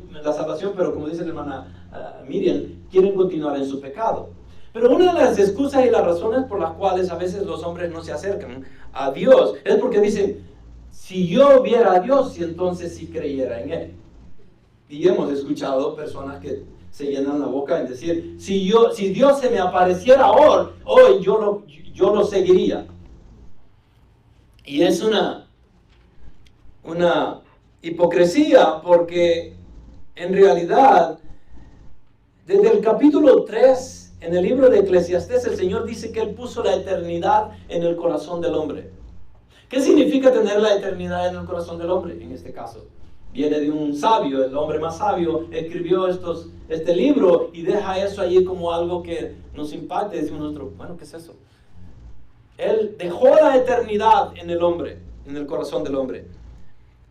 pero como dice la hermana Miriam, quieren continuar en su pecado. Pero una de las excusas y las razones por las cuales a veces los hombres no se acercan a Dios es porque dicen, si yo viera a Dios, y entonces sí creyera en Él. Y hemos escuchado personas que se llenan la boca en decir, si Dios se me apareciera hoy yo lo seguiría. Y es una hipocresía, porque en realidad desde el capítulo 3 en el libro de Eclesiastés, el Señor dice que Él puso la eternidad en el corazón del hombre. ¿Qué significa tener la eternidad en el corazón del hombre? En este caso, viene de un sabio, el hombre más sabio escribió este libro y deja eso allí como algo que nos impacta. Decimos nosotros, bueno, ¿qué es eso? Él dejó la eternidad en el hombre, en el corazón del hombre.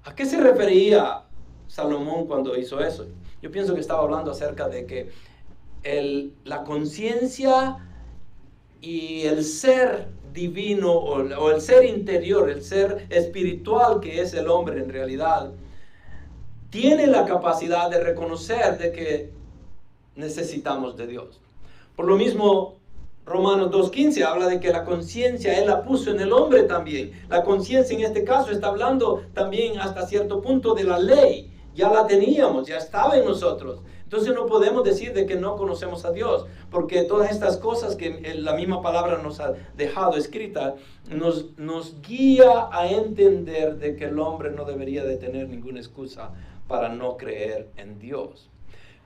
¿A qué se refería Salomón cuando hizo eso? Yo pienso que estaba hablando acerca de que la conciencia y el ser divino o el ser interior, el ser espiritual que es el hombre en realidad, tiene la capacidad de reconocer de que necesitamos de Dios. Por lo mismo, Romanos 2:15 habla de que la conciencia Él la puso en el hombre también. La conciencia en este caso está hablando también hasta cierto punto de la ley. Ya la teníamos, ya estaba en nosotros. Entonces no podemos decir de que no conocemos a Dios, porque todas estas cosas que la misma palabra nos ha dejado escrita, nos guía a entender de que el hombre no debería de tener ninguna excusa para no creer en Dios.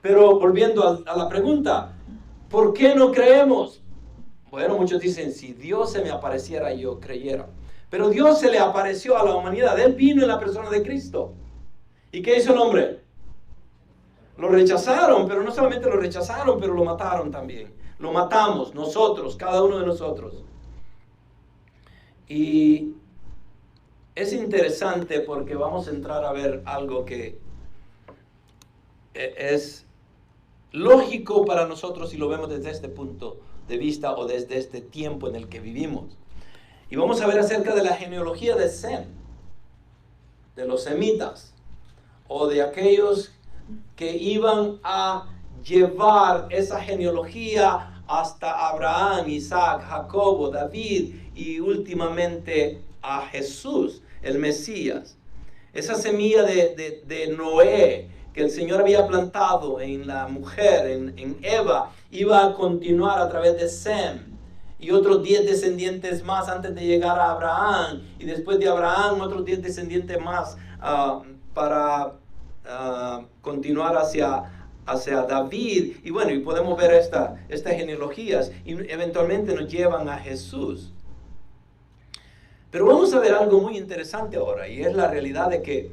Pero volviendo a la pregunta, ¿por qué no creemos? Bueno, muchos dicen, si Dios se me apareciera, yo creyera. Pero Dios se le apareció a la humanidad, Él vino en la persona de Cristo. ¿Y qué hizo el hombre? Lo rechazaron, pero no solamente lo rechazaron, pero lo mataron también. Lo matamos nosotros, cada uno de nosotros. Y es interesante porque vamos a entrar a ver algo que es lógico para nosotros si lo vemos desde este punto de vista o desde este tiempo en el que vivimos. Y vamos a ver acerca de la genealogía de Sem, de los semitas, o de aquellos que iban a llevar esa genealogía
hasta Abraham, Isaac, Jacobo, David y últimamente a Jesús, el Mesías. Esa semilla de Noé que el Señor había plantado en la mujer, en Eva, iba a continuar a través de Sem y otros 10 descendientes más antes de llegar a Abraham, y después de Abraham otros 10 descendientes más para continuar hacia David. Y bueno, y podemos ver estas genealogías y eventualmente nos llevan a Jesús. Pero vamos a ver algo muy interesante ahora, y es la realidad de que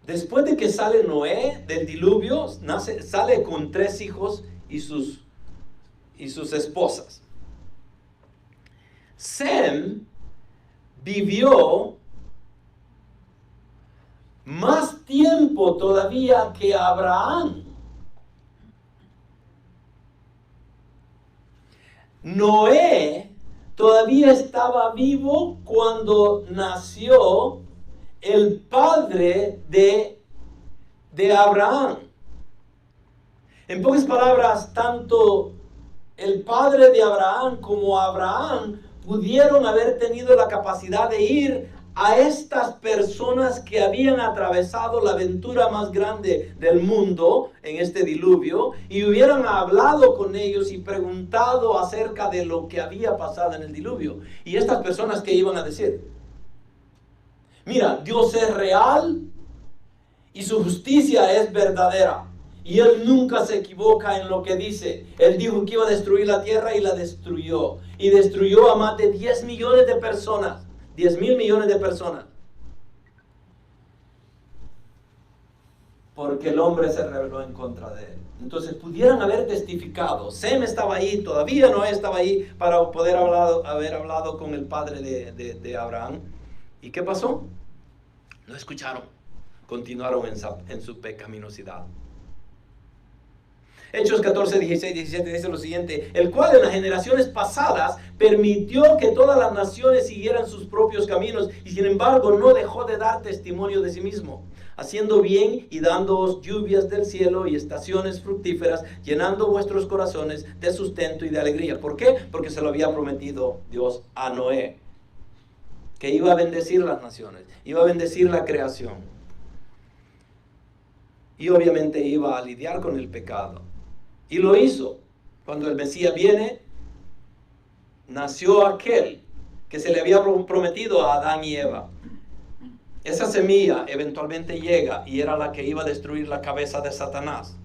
después de que sale Noé del diluvio, sale con 3 hijos y sus esposas. Sem vivió más tiempo todavía que Abraham. Noé todavía estaba vivo cuando nació el padre de Abraham. En pocas palabras, tanto el padre de Abraham como Abraham pudieron haber tenido la capacidad de ir a estas personas que habían atravesado la aventura más grande del mundo en este diluvio, y hubieran hablado con ellos y preguntado acerca de lo que había pasado en el diluvio. Y estas personas, ¿qué iban a decir? Mira, Dios es real y su justicia es verdadera. Y Él nunca se equivoca en lo que dice. Él dijo que iba a destruir la tierra y la destruyó. Y destruyó a más de 10 millones de personas. 10,000 millones de personas. Porque el hombre se rebeló en contra de Él. Entonces pudieran haber testificado. Sem estaba ahí, todavía Noé estaba ahí para poder haber hablado con el padre de Abraham. ¿Y qué pasó? No escucharon. Continuaron en su pecaminosidad. Hechos 14, 16, 17 dice lo siguiente: el cual en las generaciones pasadas permitió que todas las naciones siguieran sus propios caminos, y sin embargo no dejó de dar testimonio de sí mismo, haciendo bien y dándoos lluvias del cielo y estaciones fructíferas, llenando vuestros corazones de sustento y de alegría. ¿Por qué? Porque se lo había prometido Dios a Noé, que iba a bendecir las naciones, iba a bendecir la creación, y obviamente iba a lidiar con el pecado. Y lo hizo. Cuando el Mesías viene, nació aquel que se le había prometido a Adán y Eva. Esa semilla eventualmente llega y era la que iba a destruir la cabeza de Satanás.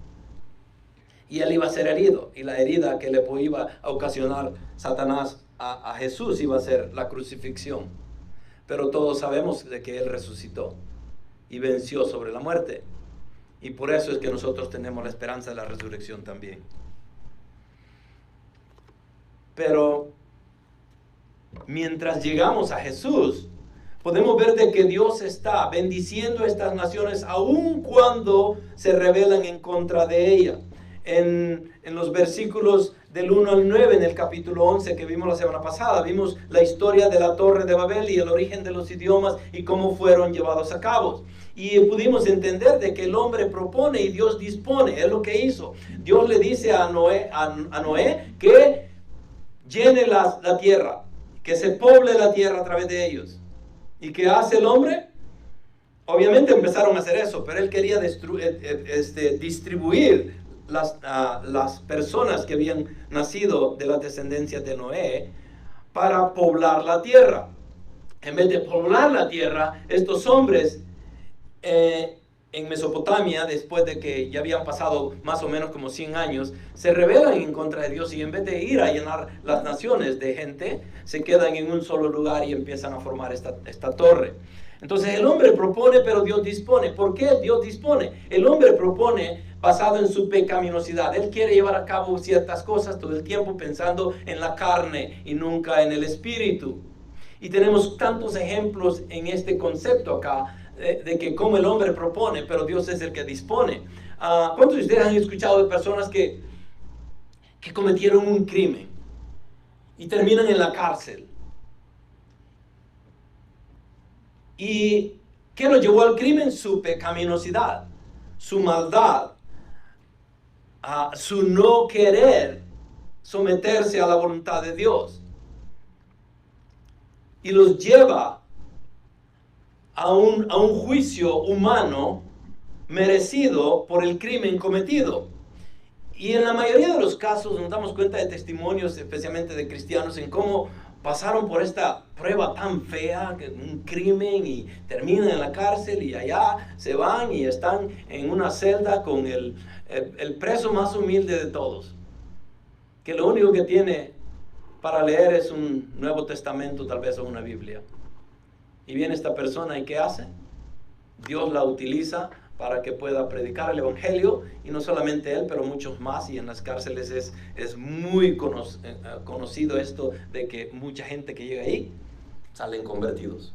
Y él iba a ser herido. Y la herida que le iba a ocasionar Satanás a Jesús iba a ser la crucifixión. Pero todos sabemos de que él resucitó y venció sobre la muerte. Y por eso es que nosotros tenemos la esperanza de la resurrección también. Pero mientras llegamos a Jesús, podemos ver de que Dios está bendiciendo a estas naciones aun cuando se rebelan en contra de ella. En los versículos del 1 al 9, en el capítulo 11 que vimos la semana pasada, vimos la historia de la Torre de Babel y el origen de los idiomas y cómo fueron llevados a cabo. Y pudimos entender de que el hombre propone y Dios dispone. Es lo que hizo. Dios le dice a Noé que llene la tierra, que se poble la tierra a través de ellos. ¿Y qué hace el hombre? Obviamente empezaron a hacer eso, pero él quería distribuir las personas que habían nacido de la descendencia de Noé para poblar la tierra. En vez de poblar la tierra, estos hombres en Mesopotamia, después de que ya habían pasado más o menos como 100 años, se rebelan en contra de Dios, y en vez de ir a llenar las naciones de gente, se quedan en un solo lugar y empiezan a formar esta torre. Entonces el hombre propone, pero Dios dispone. ¿Por qué Dios dispone? El hombre propone basado en su pecaminosidad. Él quiere llevar a cabo ciertas cosas todo el tiempo pensando en la carne y nunca en el espíritu. Y tenemos tantos ejemplos en este concepto acá, de que como el hombre propone, pero Dios es el que dispone. ¿Cuántos de ustedes han escuchado de personas que cometieron un crimen y terminan en la cárcel? ¿Y qué lo llevó al crimen? Su pecaminosidad, su maldad. su no querer someterse a la voluntad de Dios. Y los lleva a un juicio humano merecido por el crimen cometido. Y en la mayoría de los casos nos damos cuenta de testimonios, especialmente de cristianos, en cómo pasaron por esta prueba tan fea, un crimen, y terminan en la cárcel y allá se van y están en una celda con el preso más humilde de todos, que lo único que tiene para leer es un Nuevo Testamento, tal vez, o una Biblia. Y viene esta persona, ¿y qué hace? Dios la utiliza para que pueda predicar el Evangelio, y no solamente él, pero muchos más. Y en las cárceles es muy conocido esto de que mucha gente que llega ahí salen convertidos.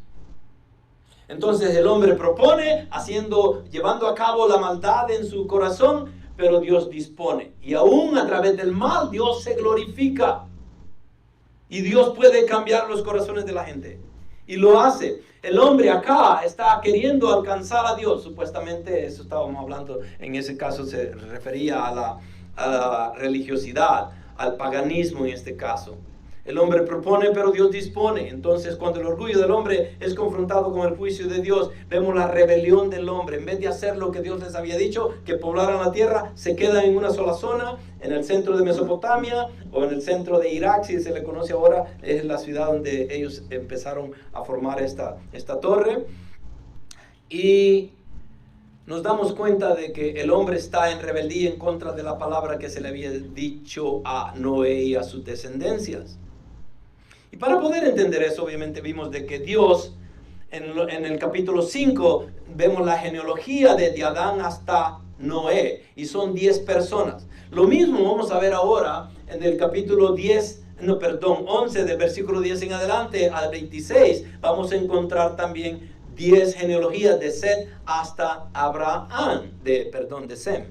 Entonces el hombre propone, llevando a cabo la maldad en su corazón, pero Dios dispone. Y aún a través del mal, Dios se glorifica. Y Dios puede cambiar los corazones de la gente. Y lo hace. El hombre acá está queriendo alcanzar a Dios. Supuestamente, eso estábamos hablando, en ese caso se refería a la religiosidad, al paganismo en este caso. El hombre propone, pero Dios dispone. Entonces, cuando el orgullo del hombre es confrontado con el juicio de Dios, vemos la rebelión del hombre. En vez de hacer lo que Dios les había dicho, que poblaran la tierra, se quedan en una sola zona, en el centro de Mesopotamia o en el centro de Irak, si se le conoce ahora, es la ciudad donde ellos empezaron a formar esta torre. Y nos damos cuenta de que el hombre está en rebeldía en contra de la palabra que se le había dicho a Noé y a sus descendencias. Y para poder entender eso, obviamente vimos de que Dios, en el capítulo 5, vemos la genealogía de Adán hasta Noé, y son 10 personas. Lo mismo vamos a ver ahora en el capítulo 11, del versículo 10 en adelante al 26, vamos a encontrar también 10 genealogías de Set hasta Abraham, de Sem.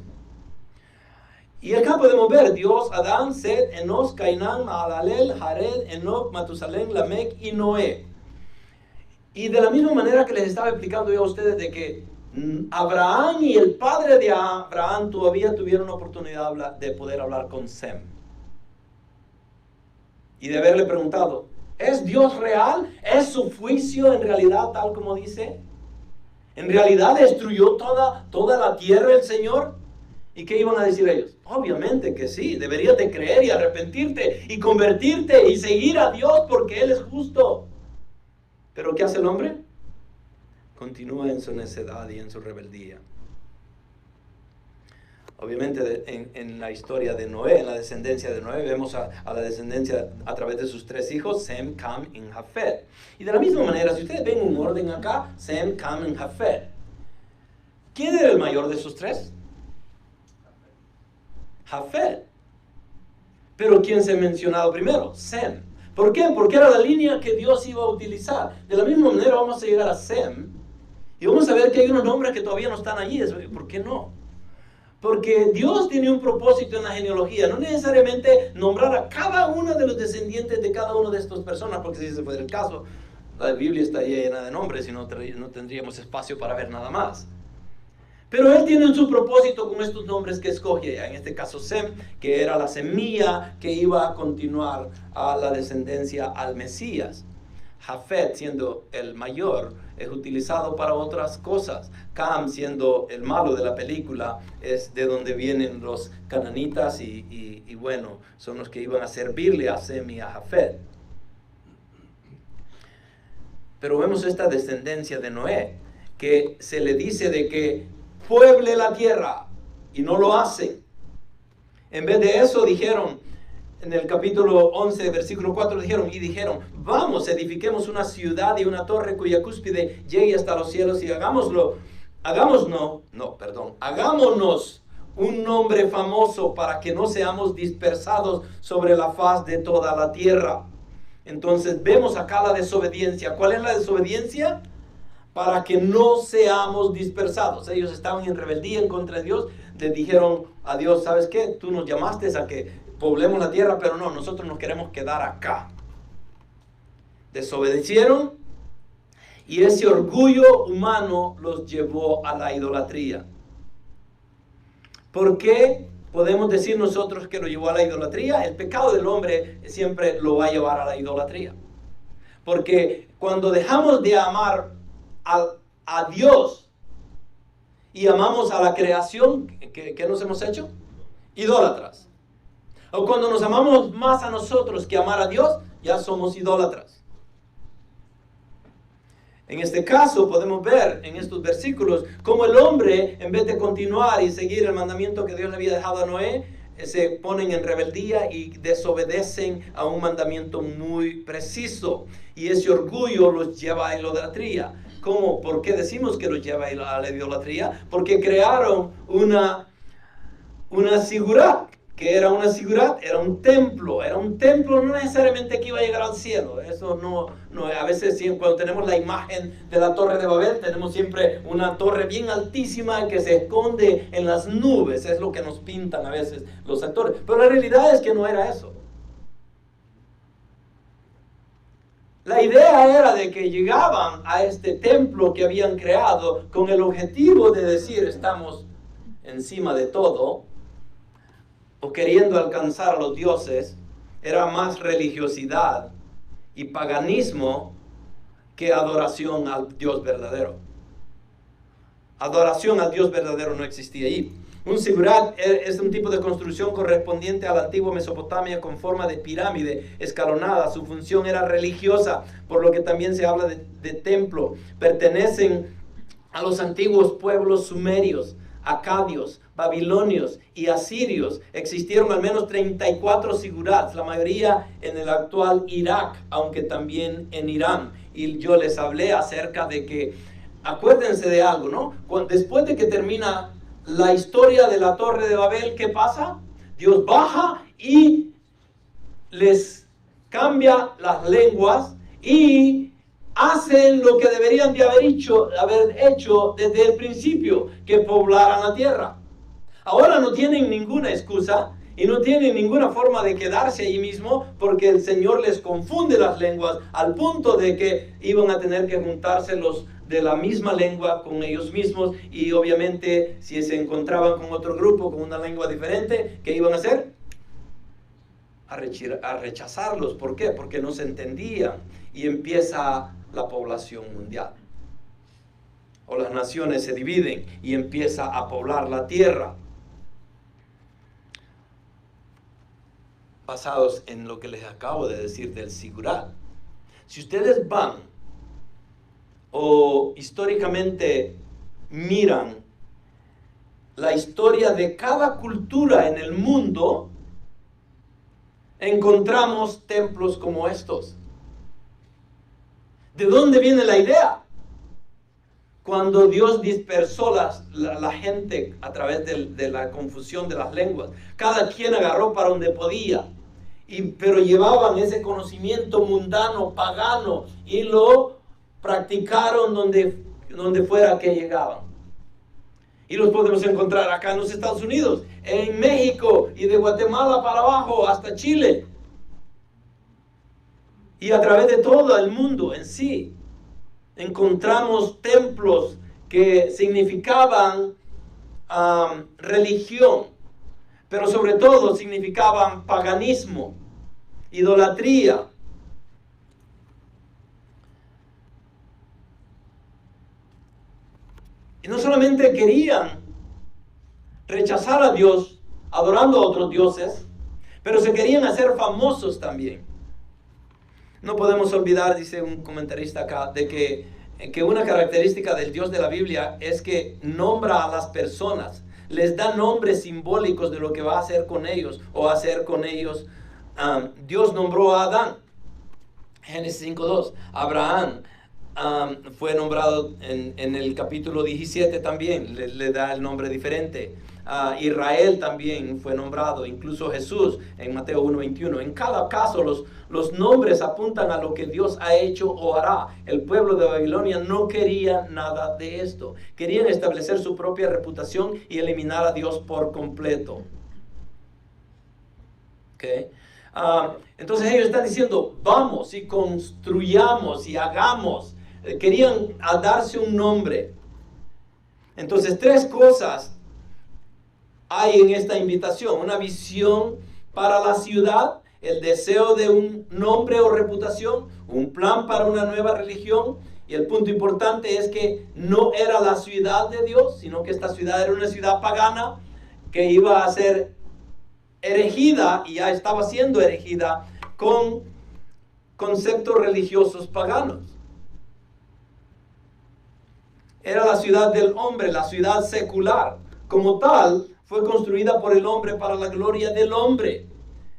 Y acá podemos ver Dios, Adán, Set, Enos, Cainán, Mahalalel, Jared, Enoc, Matusalén, Lamec y Noé. Y de la misma manera que les estaba explicando yo a ustedes de que Abraham y el padre de Abraham todavía tuvieron oportunidad de poder hablar con Sem. Y de haberle preguntado, ¿es Dios real? ¿Es su juicio en realidad tal como dice? ¿En realidad destruyó toda la tierra el Señor? ¿Y qué iban a decir ellos? Obviamente que sí, deberías de creer y arrepentirte y convertirte y seguir a Dios porque Él es justo. ¿Pero qué hace el hombre? Continúa en su necedad y en su rebeldía. Obviamente en la historia de Noé, en la descendencia de Noé, vemos a la descendencia a través de sus 3 hijos, Sem, Cam y Jafet. Y de la misma manera, si ustedes ven un orden acá, Sem, Cam y Jafet. ¿Quién era el mayor de esos 3? Jafet. Pero ¿quién se ha mencionado primero? Sem. ¿Por qué? Porque era la línea que Dios iba a utilizar. De la misma manera vamos a llegar a Sem y vamos a ver que hay unos nombres que todavía no están allí. ¿Por qué no? Porque Dios tiene un propósito en la genealogía, no necesariamente nombrar a cada uno de los descendientes de cada una de estas personas, porque si ese fuera el caso, la Biblia está llena de nombres y no tendríamos espacio para ver nada más. Pero Él tiene su propósito con estos nombres que escoge, en este caso Sem, que era la semilla que iba a continuar a la descendencia al Mesías. Jafet, siendo el mayor, es utilizado para otras cosas. Cam, siendo el malo de la película, es de donde vienen los cananitas y bueno, son los que iban a servirle a Sem y a Jafet. Pero vemos esta descendencia de Noé, que se le dice de que pueble la tierra, y no lo hacen. En vez de eso dijeron, en el capítulo 11, versículo 4, dijeron, vamos, edifiquemos una ciudad y una torre cuya cúspide llegue hasta los cielos y hagámonos un nombre famoso para que no seamos dispersados sobre la faz de toda la tierra. Entonces vemos acá la desobediencia. ¿Cuál es la desobediencia? Para que no seamos dispersados. Ellos estaban en rebeldía en contra de Dios. Le dijeron a Dios, ¿sabes qué? Tú nos llamaste a que poblemos la tierra, pero no, nosotros nos queremos quedar acá. Desobedecieron y ese orgullo humano los llevó a la idolatría. ¿Por qué? podemos decir nosotros que lo llevó a la idolatría. El pecado del hombre siempre lo va a llevar a la idolatría. Porque cuando dejamos de amar a Dios y amamos a la creación, ¿qué nos hemos hecho? Idólatras. O cuando nos amamos más a nosotros que amar a Dios, ya somos idólatras. En este caso podemos ver en estos versículos cómo el hombre, en vez de continuar y seguir el mandamiento que Dios le había dejado a Noé, se ponen en rebeldía y desobedecen a un mandamiento muy preciso. Y ese orgullo los lleva a la idolatría. ¿Cómo? ¿Por qué decimos que los lleva a la idolatría? Porque crearon una sigurat. Que era una sigurat, era un templo no necesariamente que iba a llegar al cielo. Eso no, a veces cuando tenemos la imagen de la Torre de Babel, tenemos siempre una torre bien altísima que se esconde en las nubes, es lo que nos pintan a veces los actores, pero la realidad es que no era eso. La idea era de que llegaban a este templo que habían creado con el objetivo de decir estamos encima de todo, o queriendo alcanzar a los dioses. Era más religiosidad y paganismo que adoración al Dios verdadero. Adoración al Dios verdadero no existía allí. Un sigurat es un tipo de construcción correspondiente a la antigua Mesopotamia con forma de pirámide escalonada. Su función era religiosa, por lo que también se habla de templo. Pertenecen a los antiguos pueblos sumerios, acadios, babilonios y asirios. Existieron al menos 34 sigurats, la mayoría en el actual Irak, aunque también en Irán. Y yo les hablé acerca de que, acuérdense de algo, ¿no? Después de que termina la historia de la Torre de Babel, ¿qué pasa? Dios baja y les cambia las lenguas y hacen lo que deberían de haber hecho desde el principio, que poblaran la tierra. Ahora no tienen ninguna excusa y no tienen ninguna forma de quedarse allí mismo, porque el Señor les confunde las lenguas al punto de que iban a tener que juntarse los de la misma lengua con ellos mismos, y obviamente si se encontraban con otro grupo con una lengua diferente, ¿qué iban a hacer? A rechazarlos. ¿Por qué? Porque no se entendían, y empieza la población mundial. O las naciones se dividen y empieza a poblar la tierra. Basados en lo que les acabo de decir del sigurat. Si ustedes van o históricamente miran la historia de cada cultura en el mundo, encontramos templos como estos. ¿De dónde viene la idea? Cuando Dios dispersó la gente a través de la confusión de las lenguas. Cada quien agarró para donde podía. Pero llevaban ese conocimiento mundano, pagano, y lo practicaron donde fuera que llegaban. Y los podemos encontrar acá en los Estados Unidos, en México, y de Guatemala para abajo hasta Chile. Y a través de todo el mundo en sí, encontramos templos que significaban religión, pero sobre todo significaban paganismo, idolatría. Y no solamente querían rechazar a Dios adorando a otros dioses, pero se querían hacer famosos también. No podemos olvidar, dice un comentarista acá, de que una característica del Dios de la Biblia es que nombra a las personas, les da nombres simbólicos de lo que va a hacer con ellos o hacer con ellos. Dios nombró a Adán, Génesis 5:2. Abraham fue nombrado en el capítulo 17 también, le da el nombre diferente. Israel también fue nombrado, incluso Jesús en Mateo 1:21. En cada caso los nombres apuntan a lo que Dios ha hecho o hará. El pueblo de Babilonia no quería nada de esto. Querían establecer su propia reputación y eliminar a Dios por completo. ¿Okay? Entonces ellos están diciendo, vamos y construyamos y hagamos. Querían darse un nombre. Entonces 3 cosas hay en esta invitación? Una visión para la ciudad, el deseo de un nombre o reputación, un plan para una nueva religión. Y el punto importante es que no era la ciudad de Dios, sino que esta ciudad era una ciudad pagana que iba a ser erigida, y ya estaba siendo erigida, con conceptos religiosos paganos. Era la ciudad del hombre, la ciudad secular. Como tal, fue construida por el hombre para la gloria del hombre.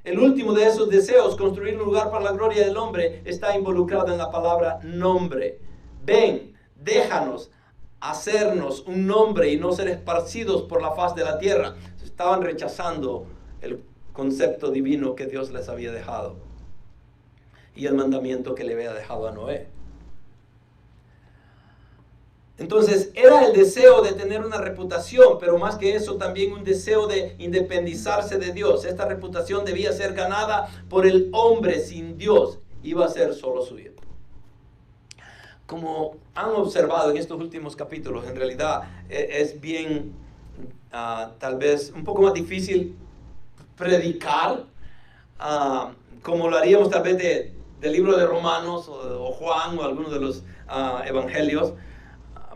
El último de esos deseos, construir un lugar para la gloria del hombre, está involucrado en la palabra nombre. Ven, déjanos hacernos un nombre y no ser esparcidos por la faz de la tierra. Estaban rechazando el concepto divino que Dios les había dejado y el mandamiento que le había dejado a Noé. Entonces era el deseo de tener una reputación, pero más que eso también un deseo de independizarse de Dios. Esta reputación debía ser ganada por el hombre sin Dios, iba a ser solo suyo. Como han observado en estos últimos capítulos, en realidad es bien, tal vez un poco más difícil predicar, como lo haríamos tal vez del libro de Romanos o Juan o alguno de los evangelios,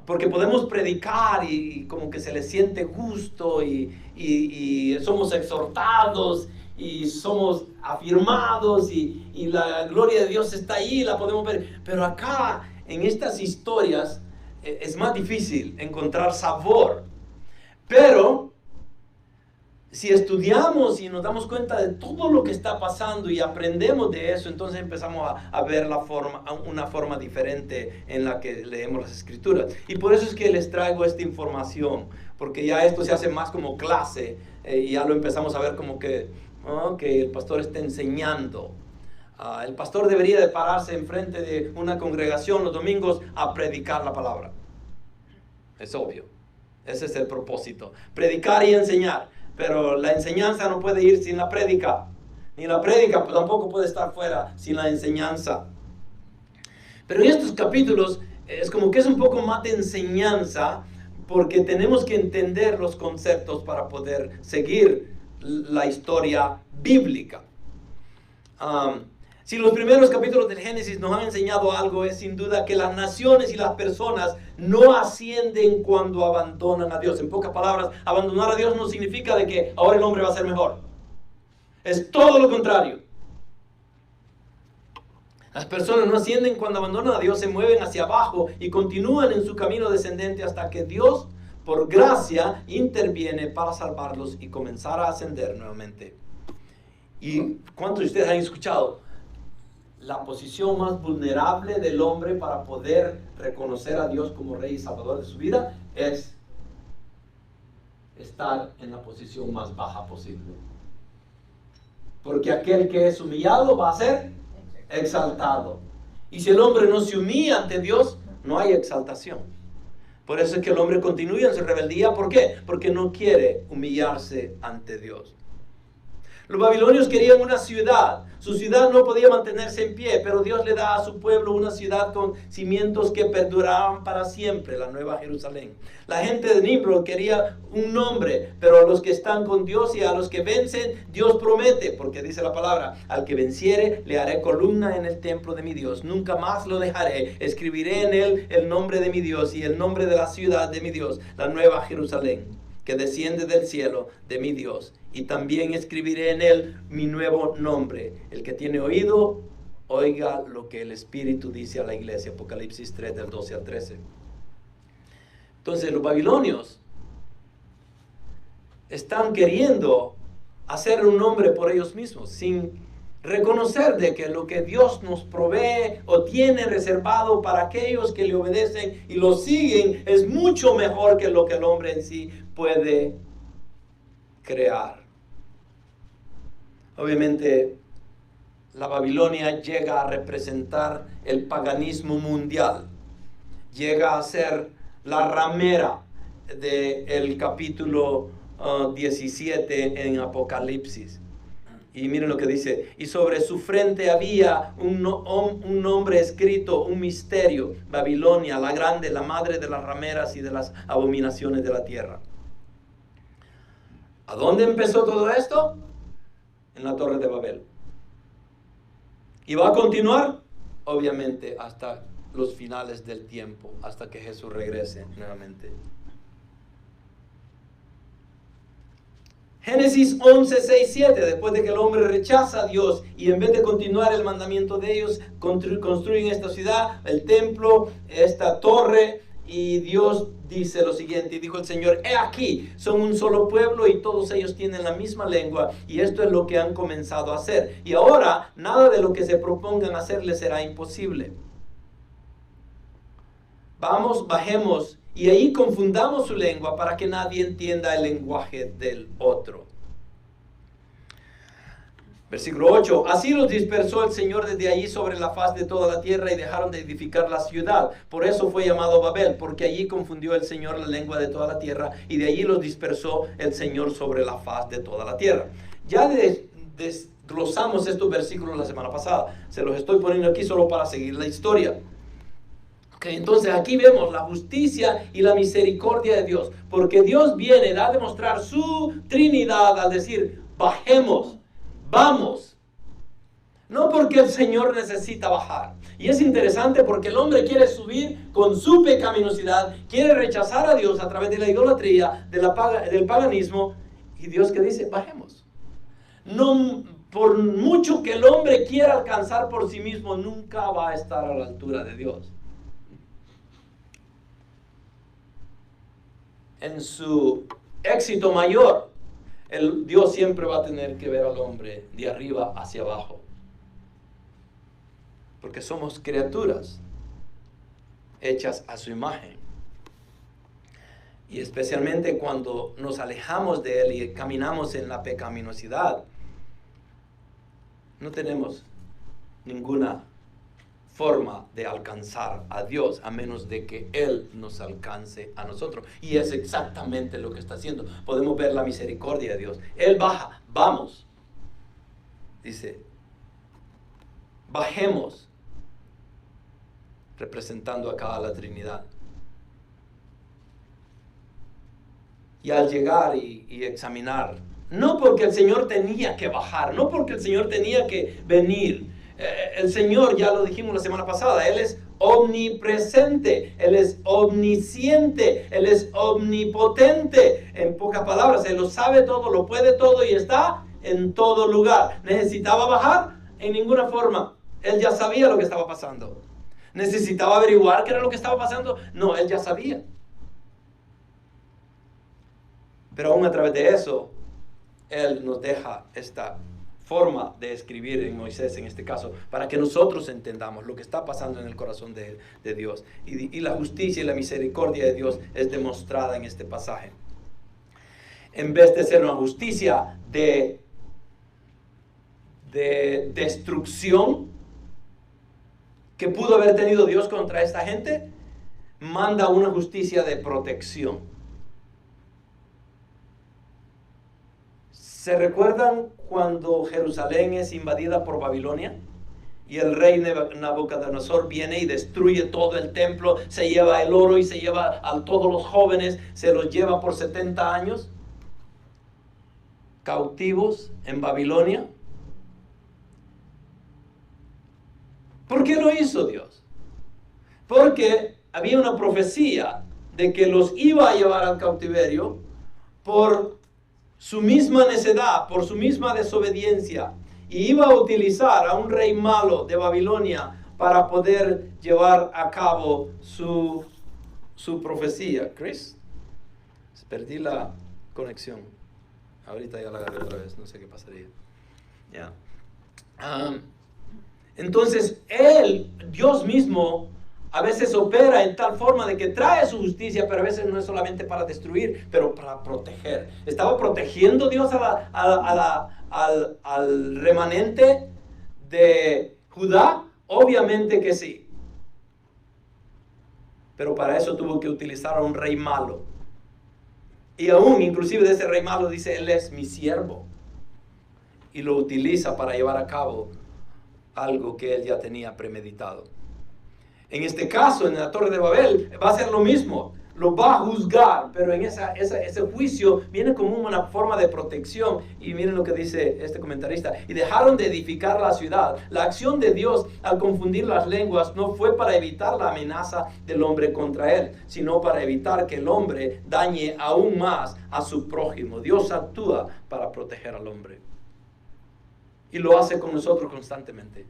porque podemos predicar y como que se le siente gusto y somos exhortados y somos afirmados y la gloria de Dios está ahí, la podemos ver. Pero acá en estas historias es más difícil encontrar sabor. Pero si estudiamos y nos damos cuenta de todo lo que está pasando y aprendemos de eso, entonces empezamos a ver una forma diferente en la que leemos las escrituras. Y por eso es que les traigo esta información, porque ya esto se hace más como clase y ya lo empezamos a ver como que el pastor está enseñando. El pastor debería de pararse enfrente de una congregación los domingos a predicar la palabra. Es obvio, ese es el propósito, predicar y enseñar. Pero la enseñanza no puede ir sin la prédica, ni la prédica tampoco puede estar fuera sin la enseñanza. Pero en estos capítulos es como que es un poco más de enseñanza, porque tenemos que entender los conceptos para poder seguir la historia bíblica. Si los primeros capítulos del Génesis nos han enseñado algo, es sin duda que las naciones y las personas no ascienden cuando abandonan a Dios. En pocas palabras, abandonar a Dios no significa de que ahora el hombre va a ser mejor. Es todo lo contrario. Las personas no ascienden cuando abandonan a Dios, se mueven hacia abajo y continúan en su camino descendente hasta que Dios, por gracia, interviene para salvarlos y comenzar a ascender nuevamente. ¿Y cuántos de ustedes han escuchado? La posición más vulnerable del hombre para poder reconocer a Dios como Rey y Salvador de su vida es estar en la posición más baja posible. Porque aquel que es humillado va a ser exaltado. Y si el hombre no se humilla ante Dios, no hay exaltación. Por eso es que el hombre continúa en su rebeldía. ¿Por qué? Porque no quiere humillarse ante Dios. Los babilonios querían una ciudad. Su ciudad no podía mantenerse en pie, pero Dios le da a su pueblo una ciudad con cimientos que perduraban para siempre, la Nueva Jerusalén. La gente de Nimrod quería un nombre, pero a los que están con Dios y a los que vencen, Dios promete, porque dice la palabra, al que venciere le haré columna en el templo de mi Dios, nunca más lo dejaré, escribiré en él el nombre de mi Dios y el nombre de la ciudad de mi Dios, la Nueva Jerusalén, que desciende del cielo de mi Dios. Y también escribiré en él mi nuevo nombre. El que tiene oído, oiga lo que el Espíritu dice a la iglesia. Apocalipsis 3, del 12 al 13. Entonces los babilonios están queriendo hacer un nombre por ellos mismos, sin reconocer de que lo que Dios nos provee o tiene reservado para aquellos que le obedecen y lo siguen es mucho mejor que lo que el hombre en sí puede crear. Obviamente, la Babilonia llega a representar el paganismo mundial. Llega a ser la ramera del capítulo 17 en Apocalipsis. Y miren lo que dice. Y sobre su frente había un nombre escrito, un misterio. Babilonia, la grande, la madre de las rameras y de las abominaciones de la tierra. ¿A dónde empezó todo esto? En la Torre de Babel. ¿Y va a continuar? Obviamente hasta los finales del tiempo, hasta que Jesús regrese nuevamente. Génesis 11, 6, 7, después de que el hombre rechaza a Dios y en vez de continuar el mandamiento de ellos, construyen esta ciudad, el templo, esta torre, y Dios dice lo siguiente, y dijo el Señor, he aquí, son un solo pueblo y todos ellos tienen la misma lengua, y esto es lo que han comenzado a hacer. Y ahora, nada de lo que se propongan hacer les será imposible. Vamos, bajemos, y ahí confundamos su lengua para que nadie entienda el lenguaje del otro. Versículo 8. Así los dispersó el Señor desde allí sobre la faz de toda la tierra y dejaron de edificar la ciudad. Por eso fue llamado Babel, porque allí confundió el Señor la lengua de toda la tierra y de allí los dispersó el Señor sobre la faz de toda la tierra. Ya desglosamos estos versículos la semana pasada. Se los estoy poniendo aquí solo para seguir la historia. Entonces aquí vemos la justicia y la misericordia de Dios, porque Dios viene a demostrar su Trinidad al decir, bajemos, vamos. No porque el Señor necesita bajar. Y es interesante porque el hombre quiere subir con su pecaminosidad, quiere rechazar a Dios a través de la idolatría, del paganismo, y Dios que dice, bajemos. No, por mucho que el hombre quiera alcanzar por sí mismo, nunca va a estar a la altura de Dios. En su éxito mayor, Dios siempre va a tener que ver al hombre de arriba hacia abajo. Porque somos criaturas hechas a su imagen. Y especialmente cuando nos alejamos de Él y caminamos en la pecaminosidad, no tenemos ninguna forma de alcanzar a Dios a menos de que Él nos alcance a nosotros. Y es exactamente lo que está haciendo. Podemos ver la misericordia de Dios. Él baja, vamos. Dice, bajemos, representando acá a la Trinidad. Y al llegar y examinar, no porque el Señor tenía que bajar, no porque el Señor tenía que venir. El Señor, ya lo dijimos la semana pasada, Él es omnipresente, Él es omnisciente, Él es omnipotente. En pocas palabras, Él lo sabe todo, lo puede todo y está en todo lugar. ¿Necesitaba bajar? En ninguna forma. Él ya sabía lo que estaba pasando. ¿Necesitaba averiguar qué era lo que estaba pasando? No, Él ya sabía. Pero aún a través de eso, Él nos deja esta forma de escribir en Moisés en este caso, para que nosotros entendamos lo que está pasando en el corazón de Dios. Y la justicia y la misericordia de Dios es demostrada en este pasaje. En vez de ser una justicia de destrucción que pudo haber tenido Dios contra esta gente, manda una justicia de protección. ¿Se recuerdan cuando Jerusalén es invadida por Babilonia? Y el rey Nabucodonosor viene y destruye todo el templo, se lleva el oro y se lleva a todos los jóvenes, se los lleva por 70 años cautivos en Babilonia. ¿Por qué lo hizo Dios? Porque había una profecía de que los iba a llevar al cautiverio por su misma necedad, por su misma desobediencia, y iba a utilizar a un rey malo de Babilonia para poder llevar a cabo su profecía. Chris, perdí la conexión. Ahorita ya la agarré otra vez, no sé qué pasaría. Ya. Entonces, Dios mismo, a veces opera en tal forma de que trae su justicia, pero a veces no es solamente para destruir, pero para proteger. ¿Estaba protegiendo Dios al remanente de Judá? Obviamente que sí. Pero para eso tuvo que utilizar a un rey malo. Y aún, inclusive de ese rey malo, dice, Él es mi siervo. Y lo utiliza para llevar a cabo algo que Él ya tenía premeditado. En este caso, en la Torre de Babel, va a ser lo mismo. lo va a juzgar, pero en ese juicio viene como una forma de protección. Y miren lo que dice este comentarista: y dejaron de edificar la ciudad. La acción de Dios al confundir las lenguas no fue para evitar la amenaza del hombre contra él, sino para evitar que el hombre dañe aún más a su prójimo. Dios actúa para proteger al hombre, y lo hace con nosotros constantemente.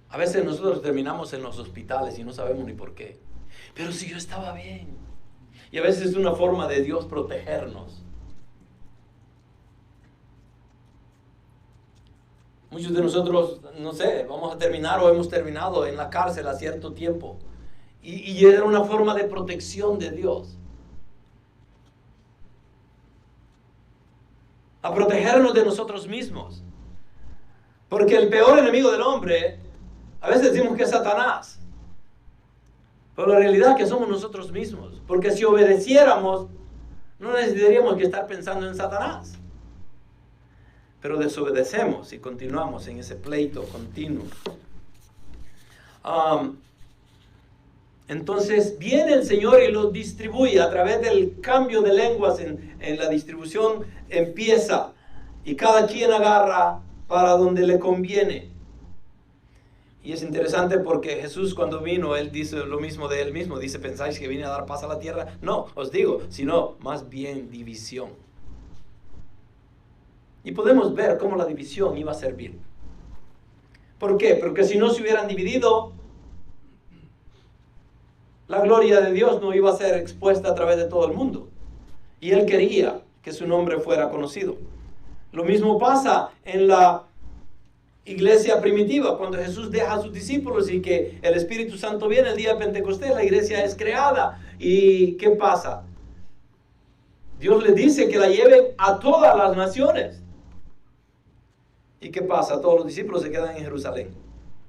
A veces nosotros terminamos en los hospitales y no sabemos ni por qué. Pero si yo estaba bien. Y a veces es una forma de Dios protegernos. Muchos de nosotros, no sé, vamos a terminar o hemos terminado en la cárcel a cierto tiempo. Y era una forma de protección de Dios. A protegernos de nosotros mismos. Porque el peor enemigo del hombre, a veces decimos que es Satanás, pero la realidad es que somos nosotros mismos. Porque si obedeciéramos, no necesitaríamos que estar pensando en Satanás. Pero desobedecemos y continuamos en ese pleito continuo. Entonces viene el Señor y lo distribuye a través del cambio de lenguas. En la distribución empieza, y cada quien agarra para donde le conviene. Y es interesante porque Jesús, cuando vino, Él dice lo mismo de Él mismo. Dice: ¿pensáis que vine a dar paz a la tierra? No, os digo, sino más bien división. Y podemos ver cómo la división iba a servir. ¿Por qué? Porque si no se hubieran dividido, la gloria de Dios no iba a ser expuesta a través de todo el mundo. Y Él quería que su nombre fuera conocido. Lo mismo pasa en la iglesia primitiva, cuando Jesús deja a sus discípulos y que el Espíritu Santo viene el día de Pentecostés. La iglesia es creada. ¿Y qué pasa? Dios les dice que la lleven a todas las naciones. ¿Y qué pasa? Todos los discípulos se quedan en Jerusalén,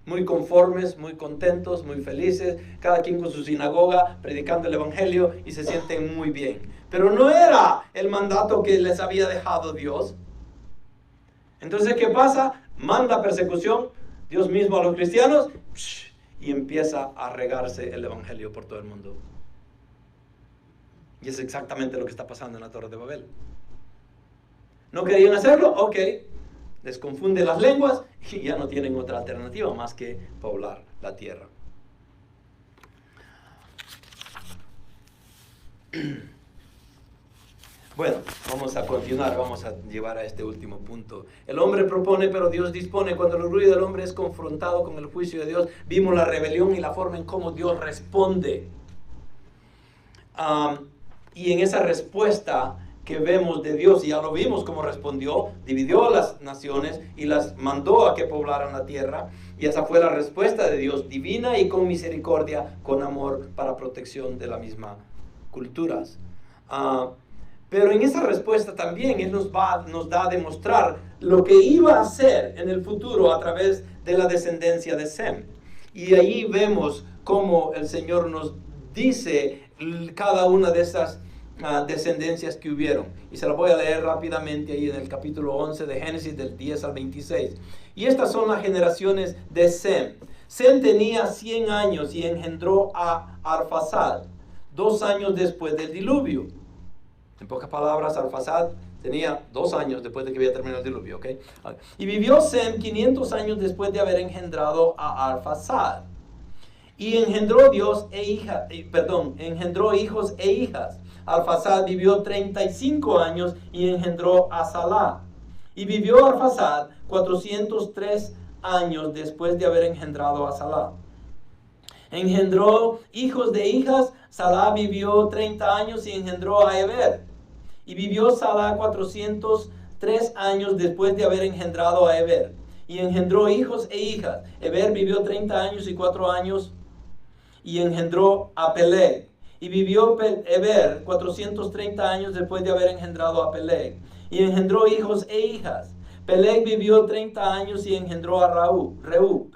muy conformes, muy contentos, muy felices, cada quien con su sinagoga, predicando el Evangelio, y se sienten muy bien. Pero no era el mandato que les había dejado Dios. Entonces, ¿qué pasa? Manda persecución, Dios mismo, a los cristianos, y empieza a regarse el Evangelio por todo el mundo. Y es exactamente lo que está pasando en la Torre de Babel. ¿No querían hacerlo? Ok. Les confunde las lenguas y ya no tienen otra alternativa más que poblar la tierra. Bueno, vamos a continuar, vamos a llevar a este último punto. El hombre propone, pero Dios dispone. Cuando el orgullo del hombre es confrontado con el juicio de Dios, vimos la rebelión y la forma en cómo Dios responde. Y en esa respuesta que vemos de Dios, y ya lo vimos cómo respondió, dividió las naciones y las mandó a que poblaran la tierra, y esa fue la respuesta de Dios, divina y con misericordia, con amor, para protección de las mismas culturas. Pero en esa respuesta también Él nos da a demostrar lo que iba a hacer en el futuro a través de la descendencia de Sem. Y ahí vemos cómo el Señor nos dice cada una de esas descendencias que hubieron. Y se las voy a leer rápidamente ahí en el capítulo 11 de Génesis, del 10 al 26. Y estas son las generaciones de Sem. Sem tenía 100 años y engendró a Arfaxad 2 años después del diluvio. En pocas palabras, Arfaxad tenía 2 años después de que había terminado el diluvio, ¿ok? Y vivió Sem 500 años después de haber engendrado a Arfaxad. Y engendró engendró hijos e hijas. Arfaxad vivió 35 años y engendró a Salá. Y vivió Arfaxad 403 años después de haber engendrado a Salá. Engendró hijos de hijas. Salá vivió 30 años y engendró a Eber. Y vivió Salá 403 años después de haber engendrado a Eber. Y engendró hijos e hijas. Eber vivió 30 años y 4 años y engendró a Peleg. Y vivió Eber 430 años después de haber engendrado a Peleg. Y engendró hijos e hijas. Peleg vivió 30 años y engendró a Reú.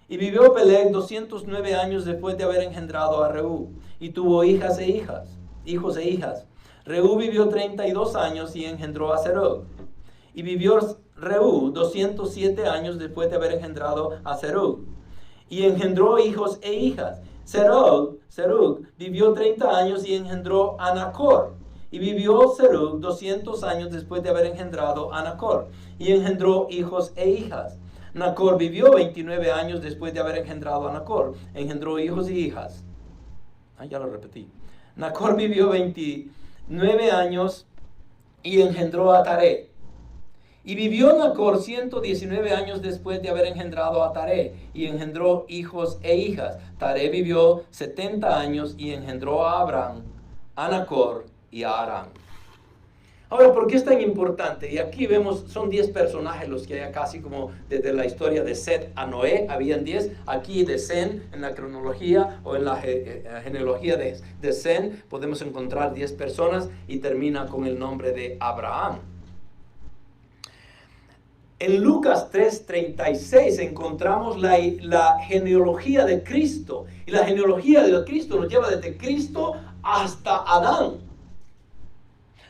Y vivió Peleg 209 años después de haber engendrado a Reú. Y tuvo hijos e hijas. Reú vivió 32 años y engendró a Serug. Y vivió Reú 207 años después de haber engendrado a Serug. y engendró hijos e hijas. Serug vivió 30 años y engendró a Nacor. Y vivió Serug 200 años después de haber engendrado a Nacor, y engendró hijos e hijas. Nacor vivió 29 años después de haber engendrado a Nacor. Engendró hijos y hijas. Ya lo repetí. Nacor vivió 29 años y engendró a Taré. Y vivió Nacor 119 años después de haber engendrado a Taré, y engendró hijos e hijas. Taré vivió 70 años y engendró a Abraham, a Nacor y a Harán. Ahora, ¿por qué es tan importante? Y aquí vemos, son 10 personajes los que hay, casi como desde la historia de Set a Noé, habían 10. Aquí de Sem, en la cronología o en la genealogía de Sem, podemos encontrar 10 personas y termina con el nombre de Abraham. En Lucas 3:36 encontramos la genealogía de Cristo. Y la genealogía de Cristo nos lleva desde Cristo hasta Adán.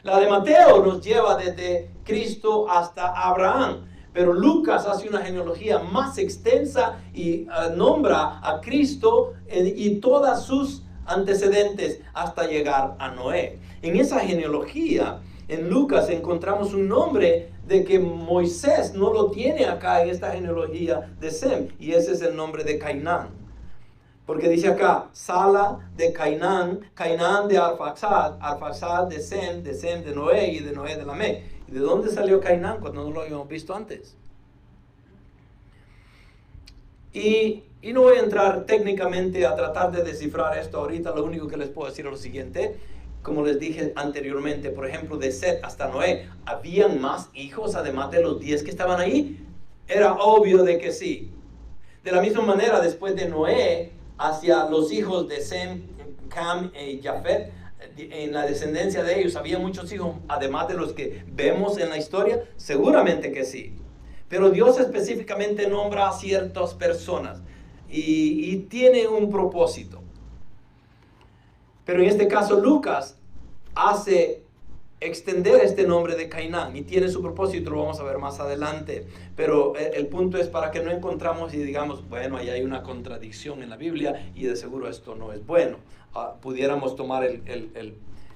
La de Mateo nos lleva desde Cristo hasta Abraham. Pero Lucas hace una genealogía más extensa y nombra a Cristo y todas sus antecedentes hasta llegar a Noé. En esa genealogía, en Lucas encontramos un nombre de que Moisés no lo tiene acá en esta genealogía de Sem, y ese es el nombre de Cainán. Porque dice acá, Sala de Cainán, Cainán de Arfaxad, Arfaxad de Sem de Noé y de Noé de Lamec. ¿Y de dónde salió Cainán cuando no lo habíamos visto antes? Y no voy a entrar técnicamente a tratar de descifrar esto ahorita. Lo único que les puedo decir es lo siguiente. Como les dije anteriormente, por ejemplo, de Set hasta Noé, ¿habían más hijos además de los 10 que estaban ahí? Era obvio de que sí. De la misma manera, después de Noé, hacia los hijos de Sem, Cam y Jafet, en la descendencia de ellos, ¿había muchos hijos además de los que vemos en la historia? Seguramente que sí. Pero Dios específicamente nombra a ciertas personas y tiene un propósito. Pero en este caso Lucas hace extender este nombre de Cainán y tiene su propósito, lo vamos a ver más adelante. Pero el punto es para que no encontramos y digamos, bueno, ahí hay una contradicción en la Biblia y de seguro esto no es bueno. Pudiéramos tomar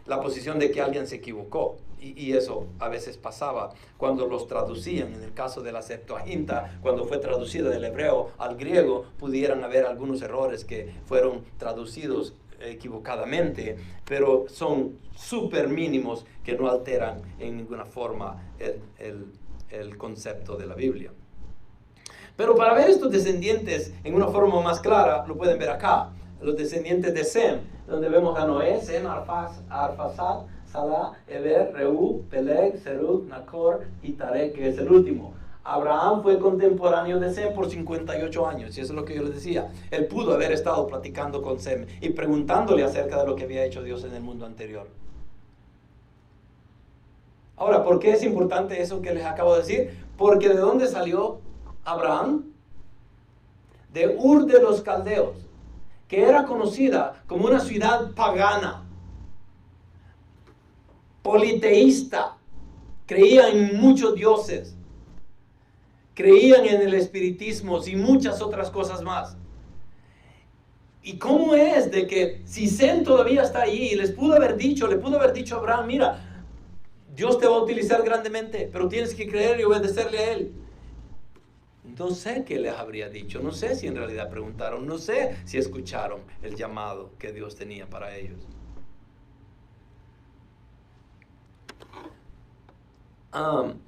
la posición de que alguien se equivocó. Y eso a veces pasaba cuando los traducían. En el caso de la Septuaginta, cuando fue traducida del hebreo al griego, pudieran haber algunos errores que fueron traducidos equivocadamente, pero son súper mínimos que no alteran en ninguna forma el concepto de la Biblia. Pero para ver estos descendientes en una forma más clara, lo pueden ver acá. Los descendientes de Sem, donde vemos a Noé, Sem, Arfaxad, Salah, Eber, Reú, Peleg, Serug, Nacor y Taré, que es el último. Abraham fue contemporáneo de Sem por 58 años, y eso es lo que yo les decía. Él pudo haber estado platicando con Sem y preguntándole acerca de lo que había hecho Dios en el mundo anterior. Ahora, ¿por qué es importante eso que les acabo de decir? Porque ¿de dónde salió Abraham? De Ur de los Caldeos, que era conocida como una ciudad pagana, politeísta, creía en muchos dioses, creían en el espiritismo y muchas otras cosas más. ¿Y cómo es de que si Sem todavía está allí y le pudo haber dicho a Abraham, mira, Dios te va a utilizar grandemente, pero tienes que creer y obedecerle a Él? No sé qué les habría dicho, no sé si en realidad preguntaron, no sé si escucharon el llamado que Dios tenía para ellos.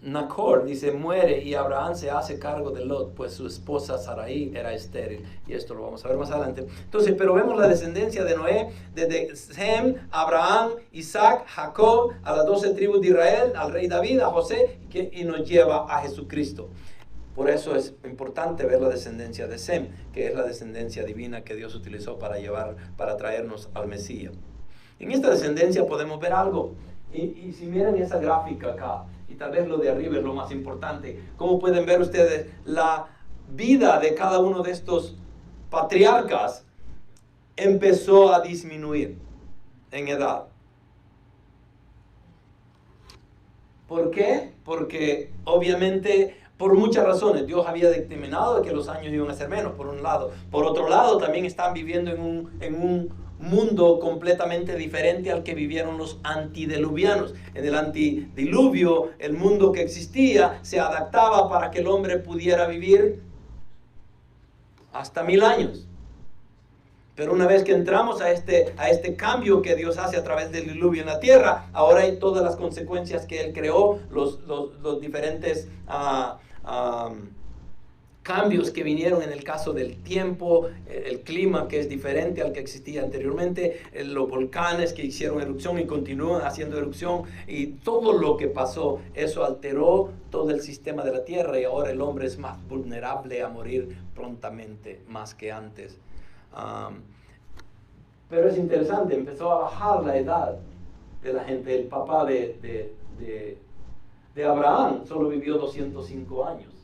Nacor dice, muere y Abraham se hace cargo de Lot, pues su esposa Sarai era estéril. Y esto lo vamos a ver más adelante. Entonces, pero vemos la descendencia de Noé, desde Sem, Abraham, Isaac, Jacob, a las 12 tribus de Israel, al rey David, a José, y nos lleva a Jesucristo. Por eso es importante ver la descendencia de Sem, que es la descendencia divina que Dios utilizó para traernos al Mesías. En esta descendencia podemos ver algo. Y si miran esa gráfica acá, y tal vez lo de arriba es lo más importante, ¿cómo pueden ver ustedes la vida de cada uno de estos patriarcas empezó a disminuir en edad? ¿Por qué? Porque obviamente por muchas razones. Dios había determinado que los años iban a ser menos, por un lado. Por otro lado, también están viviendo en un mundo completamente diferente al que vivieron los antidiluvianos. En el antidiluvio, el mundo que existía se adaptaba para que el hombre pudiera vivir hasta 1000 años. Pero una vez que entramos a este cambio que Dios hace a través del diluvio en la tierra, ahora hay todas las consecuencias que Él creó, los diferentes cambios que vinieron en el caso del tiempo, el clima que es diferente al que existía anteriormente, los volcanes que hicieron erupción y continúan haciendo erupción, y todo lo que pasó, eso alteró todo el sistema de la tierra, y ahora el hombre es más vulnerable a morir prontamente más que antes. Pero es interesante, empezó a bajar la edad de la gente. El papá de Abraham solo vivió 205 años.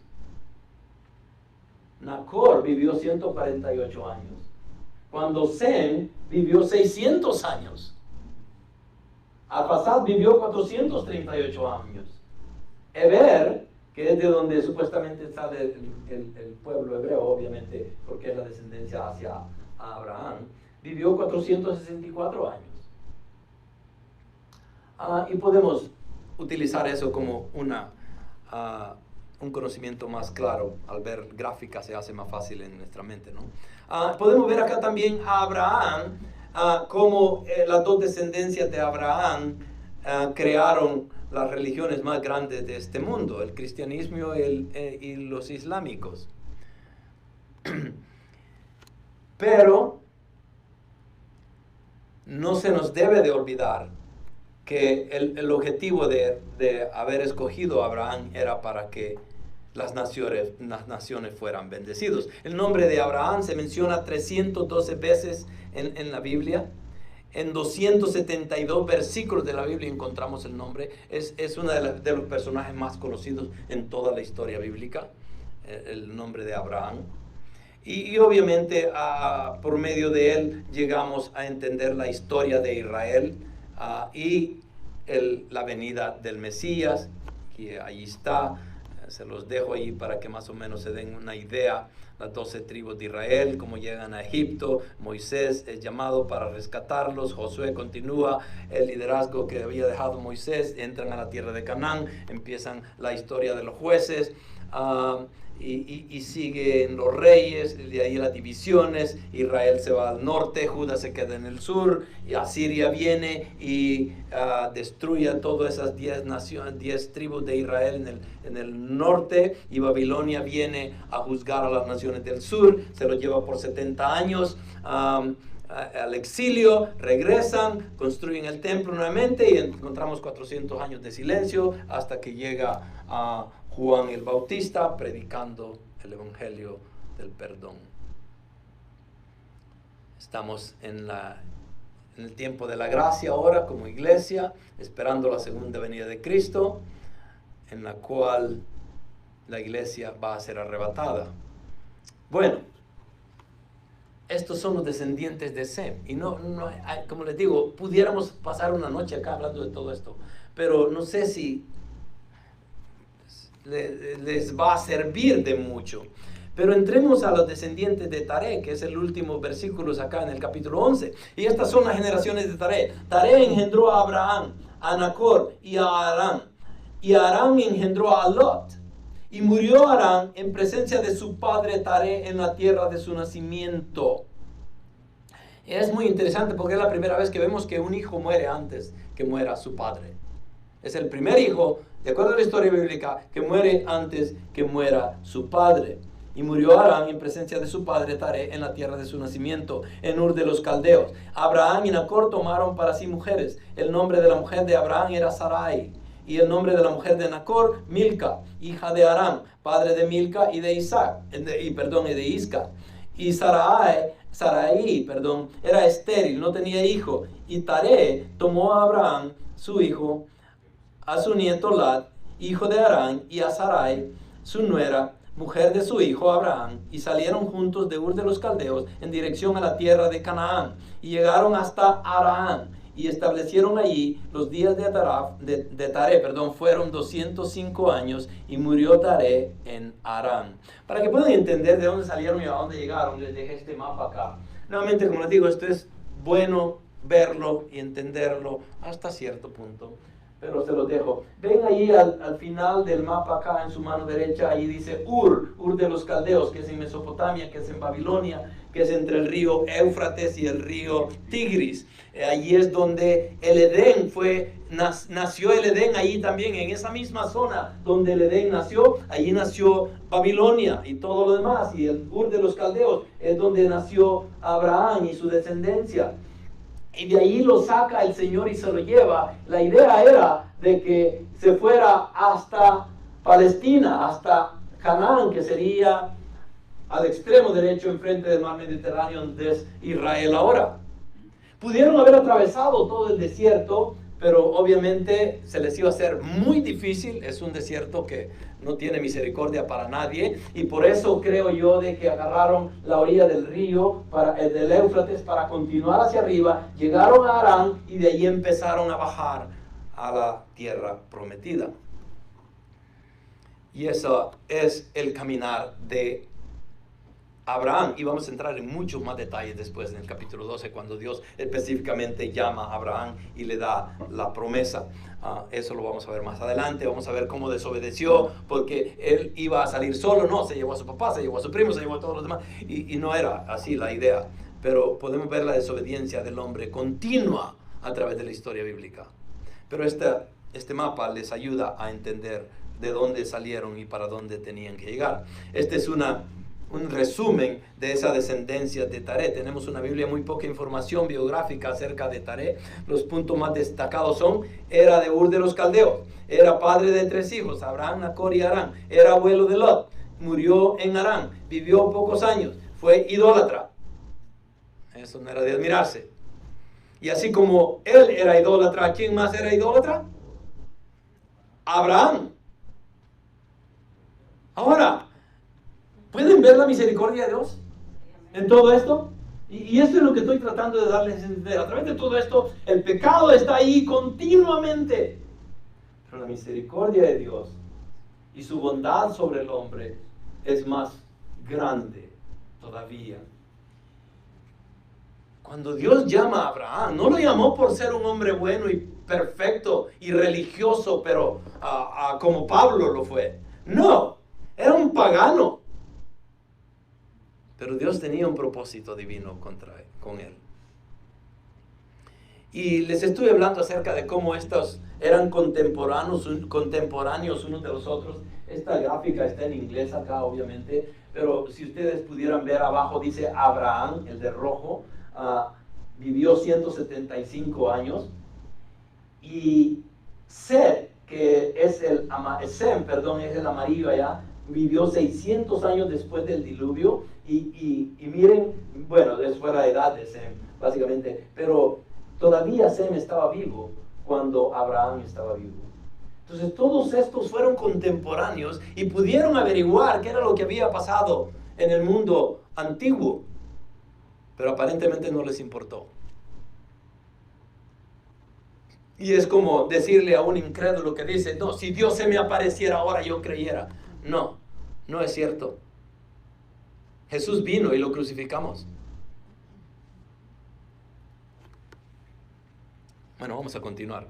Nacor vivió 148 años. Cuando Sem vivió 600 años. Arphaxad vivió 438 años. Eber, que es de donde supuestamente sale el pueblo hebreo, obviamente, porque es la descendencia hacia Abraham, vivió 464 años. Y podemos utilizar eso como un conocimiento más claro. Al ver gráficas se hace más fácil en nuestra mente, ¿no? Podemos ver acá también a Abraham, cómo las dos descendencias de Abraham crearon las religiones más grandes de este mundo, el cristianismo y los islámicos. Pero no se nos debe de olvidar que el objetivo de haber escogido a Abraham era para que las naciones fueran bendecidos. El nombre de Abraham se menciona 312 veces en la Biblia. En 272 versículos de la Biblia encontramos el nombre. Es uno de los personajes más conocidos en toda la historia bíblica, el nombre de Abraham. Y obviamente por medio de él llegamos a entender la historia de Israel y la venida del Mesías, que ahí está. Se los dejo ahí para que más o menos se den una idea. Las 12 tribus de Israel, cómo llegan a Egipto, Moisés es llamado para rescatarlos, Josué continúa el liderazgo que había dejado Moisés, entran a la tierra de Canaán, empiezan la historia de los jueces, y siguen los reyes, de ahí las divisiones. Israel se va al norte, Judá se queda en el sur, y Asiria viene y destruye a todas esas 10 tribus de Israel en el norte, y Babilonia viene a juzgar a las naciones del sur, se los lleva por 70 años al exilio, regresan, construyen el templo nuevamente, y encontramos 400 años de silencio hasta que llega a Juan el Bautista predicando el evangelio del perdón. Estamos en el tiempo de la gracia ahora como iglesia, esperando la segunda venida de Cristo, en la cual la iglesia va a ser arrebatada. Bueno, estos son los descendientes de Sem. Y no, como les digo, pudiéramos pasar una noche acá hablando de todo esto, pero no sé si les va a servir de mucho. Pero entremos a los descendientes de Taré, que es el último versículo acá en el capítulo 11. Y estas son las generaciones de Taré. Taré engendró a Abraham, a Nacor y a Harán. Y Harán engendró a Lot. Y murió Harán en presencia de su padre Taré en la tierra de su nacimiento. Es muy interesante porque es la primera vez que vemos que un hijo muere antes que muera su padre. Es el primer hijo, de acuerdo a la historia bíblica, que muere antes que muera su padre. Y murió Harán en presencia de su padre Taré en la tierra de su nacimiento, en Ur de los Caldeos. Abraham y Nacor tomaron para sí mujeres. El nombre de la mujer de Abraham era Sarai, y el nombre de la mujer de Nacor, Milca, hija de Harán, padre de Milca y de Isaac, y de Isca. Y Sarai, era estéril, no tenía hijo. Y Taré tomó a Abraham, su hijo, a su nieto Lat, hijo de Harán, y a Sarai, su nuera, mujer de su hijo Abraham, y salieron juntos de Ur de los Caldeos en dirección a la tierra de Canaán, y llegaron hasta Arán, y establecieron allí los días de Taré, fueron 205 años y murió Taré en Harán. Para que puedan entender de dónde salieron y a dónde llegaron, les dejé este mapa acá. Nuevamente, como les digo, esto es bueno verlo y entenderlo hasta cierto punto, pero se los dejo. Ven ahí al final del mapa acá en su mano derecha, ahí dice Ur de los Caldeos, que es en Mesopotamia, que es en Babilonia, que es entre el río Éufrates y el río Tigris. Allí es donde el Edén nació el Edén, ahí también, en esa misma zona donde el Edén nació, allí nació Babilonia y todo lo demás, y el Ur de los Caldeos es donde nació Abraham y su descendencia. Y de ahí lo saca el Señor y se lo lleva. La idea era de que se fuera hasta Palestina, hasta Canaán, que sería al extremo derecho enfrente del mar Mediterráneo, donde es Israel ahora. Pudieron haber atravesado todo el desierto, pero obviamente se les iba a hacer muy difícil. Es un desierto que no tiene misericordia para nadie, y por eso creo yo de que agarraron la orilla del río, del Éufrates, para continuar hacia arriba, llegaron a Harán y de allí empezaron a bajar a la tierra prometida. Y eso es el caminar de Abraham, y vamos a entrar en muchos más detalles después en el capítulo 12, cuando Dios específicamente llama a Abraham y le da la promesa. Eso lo vamos a ver más adelante. Vamos a ver cómo desobedeció, porque él iba a salir solo. No, se llevó a su papá, se llevó a su primo, se llevó a todos los demás, y no era así la idea. Pero podemos ver la desobediencia del hombre continua a través de la historia bíblica. Pero este mapa les ayuda a entender de dónde salieron y para dónde tenían que llegar. Este es un resumen de esa descendencia de Taré. Tenemos una Biblia, muy poca información biográfica acerca de Taré. Los puntos más destacados son: era de Ur de los Caldeos, era padre de 3 hijos, Abraham, Nacor y Harán, era abuelo de Lot, murió en Harán, vivió pocos años, fue idólatra. Eso no era de admirarse. Y así como él era idólatra, ¿quién más era idólatra? Abraham. Ahora, ¿pueden ver la misericordia de Dios en todo esto? Y esto es lo que estoy tratando de darles a entender. A través de todo esto, el pecado está ahí continuamente. Pero la misericordia de Dios y su bondad sobre el hombre es más grande todavía. Cuando Dios llama a Abraham, no lo llamó por ser un hombre bueno y perfecto y religioso, pero como Pablo lo fue. No, era un pagano. Pero Dios tenía un propósito divino con él. Y les estuve hablando acerca de cómo estos eran contemporáneos unos de los otros. Esta gráfica está en inglés acá, obviamente, pero si ustedes pudieran ver abajo, dice Abraham, el de rojo, vivió 175 años. Y Sem, que es el amarillo allá, vivió 600 años después del diluvio. Y miren, bueno, es fuera de edad de Sem, básicamente, pero todavía Sem estaba vivo cuando Abraham estaba vivo. Entonces todos estos fueron contemporáneos y pudieron averiguar qué era lo que había pasado en el mundo antiguo, pero aparentemente no les importó. Y es como decirle a un incrédulo que dice: no, si Dios se me apareciera ahora yo creyera. No, no es cierto. Jesús vino y lo crucificamos. Bueno, vamos a continuar.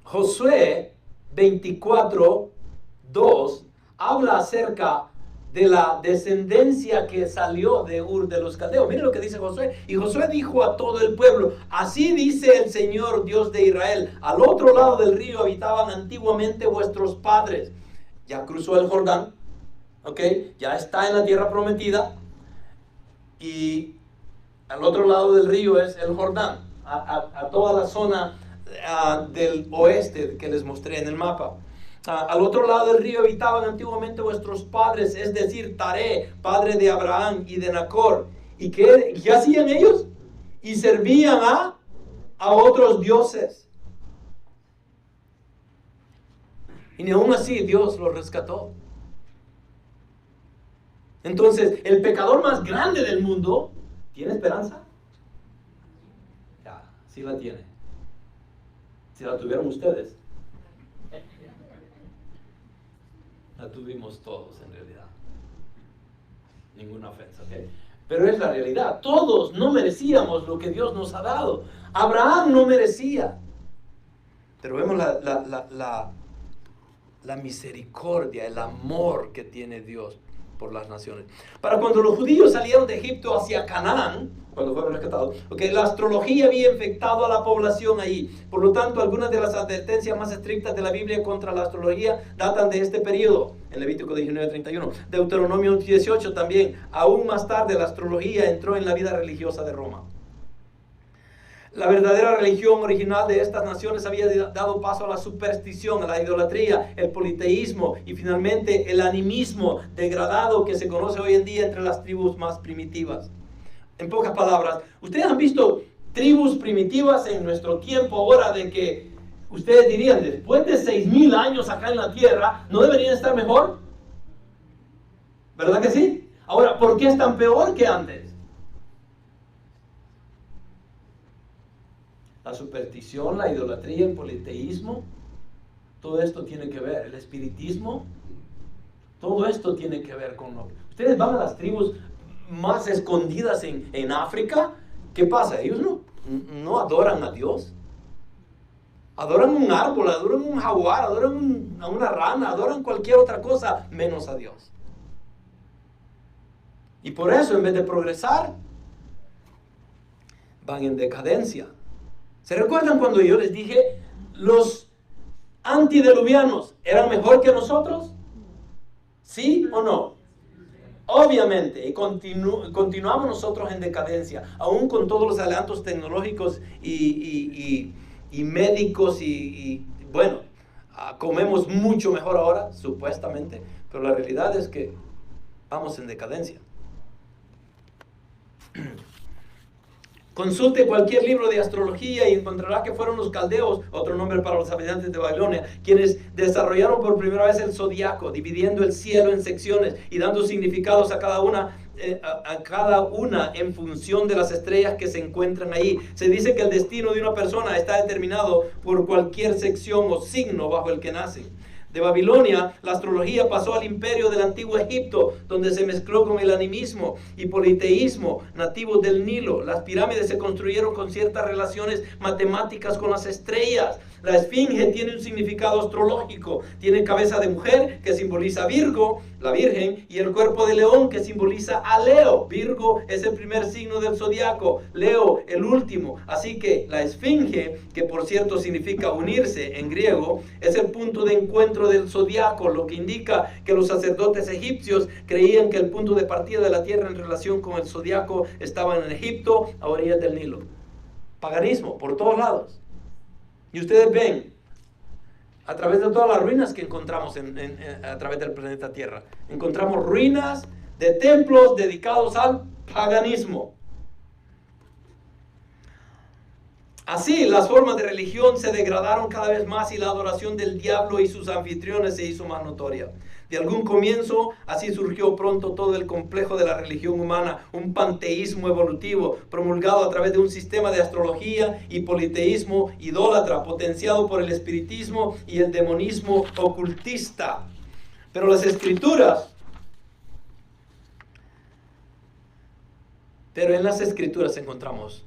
Josué 24:2 habla acerca de la descendencia que salió de Ur de los Caldeos. Miren lo que dice Josué. Y Josué dijo a todo el pueblo: así dice el Señor Dios de Israel, al otro lado del río habitaban antiguamente vuestros padres. Ya cruzó el Jordán. Ya está en la tierra prometida, y al otro lado del río es el Jordán, a toda la zona del oeste que les mostré en el mapa. Al otro lado del río habitaban antiguamente vuestros padres, es decir, Taré, padre de Abraham y de Nacor. ¿Y qué hacían ellos? Y servían a otros dioses. Y ni aún así Dios los rescató. Entonces, el pecador más grande del mundo tiene esperanza. Ya, Sí la tiene. Si la tuvieron ustedes, la tuvimos todos en realidad. Ninguna ofensa, ¿ok? Pero es la realidad. Todos no merecíamos lo que Dios nos ha dado. Abraham no merecía. Pero vemos la misericordia, el amor que tiene Dios por las naciones. Para cuando los judíos salieron de Egipto hacia Canaán, cuando fueron rescatados, okay, la astrología había infectado a la población ahí. Por lo tanto, algunas de las advertencias más estrictas de la Biblia contra la astrología datan de este periodo. En Levítico 19:31. Deuteronomio 18 también. Aún más tarde la astrología entró en la vida religiosa de Roma. La verdadera religión original de estas naciones había dado paso a la superstición, a la idolatría, el politeísmo y finalmente el animismo degradado que se conoce hoy en día entre las tribus más primitivas. En pocas palabras, ¿ustedes han visto tribus primitivas en nuestro tiempo ahora de que ustedes dirían, después de 6,000 años acá en la tierra, ¿no deberían estar mejor? ¿Verdad que sí? Ahora, ¿por qué están peor que antes? La superstición, la idolatría, el politeísmo, todo esto tiene que ver, el espiritismo, todo esto tiene que ver con lo que... Ustedes van a las tribus más escondidas en África, ¿qué pasa? Ellos no adoran a Dios. Adoran un árbol, adoran un jaguar, adoran a una rana, adoran cualquier otra cosa menos a Dios. Y por eso, en vez de progresar, van en decadencia. ¿Se recuerdan cuando yo les dije, los antediluvianos eran mejor que nosotros? ¿Sí o no? Obviamente, y continuamos nosotros en decadencia, aún con todos los adelantos tecnológicos y médicos y bueno, comemos mucho mejor ahora, supuestamente, pero la realidad es que vamos en decadencia. Consulte cualquier libro de astrología y encontrará que fueron los caldeos, otro nombre para los habitantes de Babilonia, quienes desarrollaron por primera vez el zodiaco, dividiendo el cielo en secciones y dando significados a cada una en función de las estrellas que se encuentran ahí. Se dice que el destino de una persona está determinado por cualquier sección o signo bajo el que nace. De Babilonia, la astrología pasó al imperio del antiguo Egipto, donde se mezcló con el animismo y politeísmo nativos del Nilo. Las pirámides se construyeron con ciertas relaciones matemáticas con las estrellas. La esfinge tiene un significado astrológico. Tiene cabeza de mujer, que simboliza Virgo, la Virgen, y el cuerpo de león, que simboliza a Leo. Virgo es el primer signo del zodiaco, Leo el último. Así que la esfinge, que por cierto significa unirse en griego, es el punto de encuentro del zodiaco, lo que indica que los sacerdotes egipcios creían que el punto de partida de la tierra en relación con el zodiaco estaba en Egipto, a orillas del Nilo. Paganismo por todos lados. Y ustedes ven, a través de todas las ruinas que encontramos a través del planeta Tierra, encontramos ruinas de templos dedicados al paganismo. Así, las formas de religión se degradaron cada vez más y la adoración del diablo y sus anfitriones se hizo más notoria. De algún comienzo, así surgió pronto todo el complejo de la religión humana, un panteísmo evolutivo promulgado a través de un sistema de astrología y politeísmo idólatra, potenciado por el espiritismo y el demonismo ocultista. Pero en las escrituras encontramos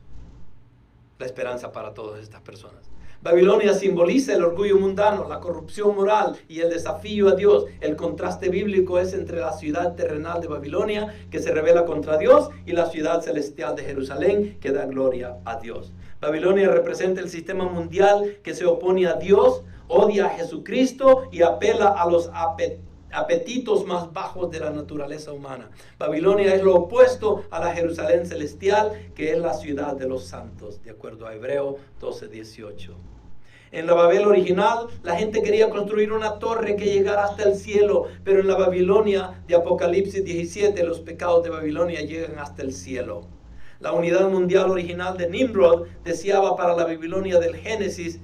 la esperanza para todas estas personas. Babilonia simboliza el orgullo mundano, la corrupción moral y el desafío a Dios. El contraste bíblico es entre la ciudad terrenal de Babilonia, que se rebela contra Dios, y la ciudad celestial de Jerusalén, que da gloria a Dios. Babilonia representa el sistema mundial que se opone a Dios, odia a Jesucristo y apela a los apetitos más bajos de la naturaleza humana. Babilonia es lo opuesto a la Jerusalén celestial, que es la ciudad de los santos, de acuerdo a Hebreo 12:18. En la Babel original, la gente quería construir una torre que llegara hasta el cielo, pero en la Babilonia de Apocalipsis 17, los pecados de Babilonia llegan hasta el cielo. La unidad mundial original de Nimrod deseaba para la Babilonia del Génesis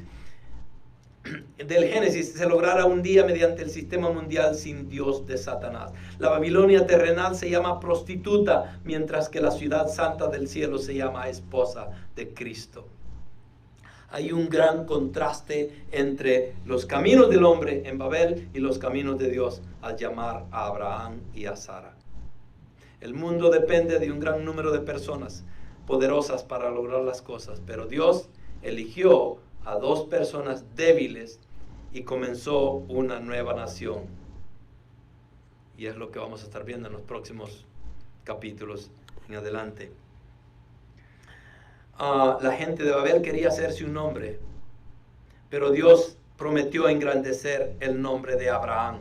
se lograra un día mediante el sistema mundial sin Dios de Satanás. La Babilonia terrenal se llama prostituta, mientras que la ciudad santa del cielo se llama esposa de Cristo. Hay un gran contraste entre los caminos del hombre en Babel y los caminos de Dios al llamar a Abraham y a Sara. El mundo depende de un gran número de personas poderosas para lograr las cosas, pero Dios eligió a 2 personas débiles y comenzó una nueva nación. Y es lo que vamos a estar viendo en los próximos capítulos en adelante. La gente de Babel quería hacerse un nombre, pero Dios prometió engrandecer el nombre de Abraham.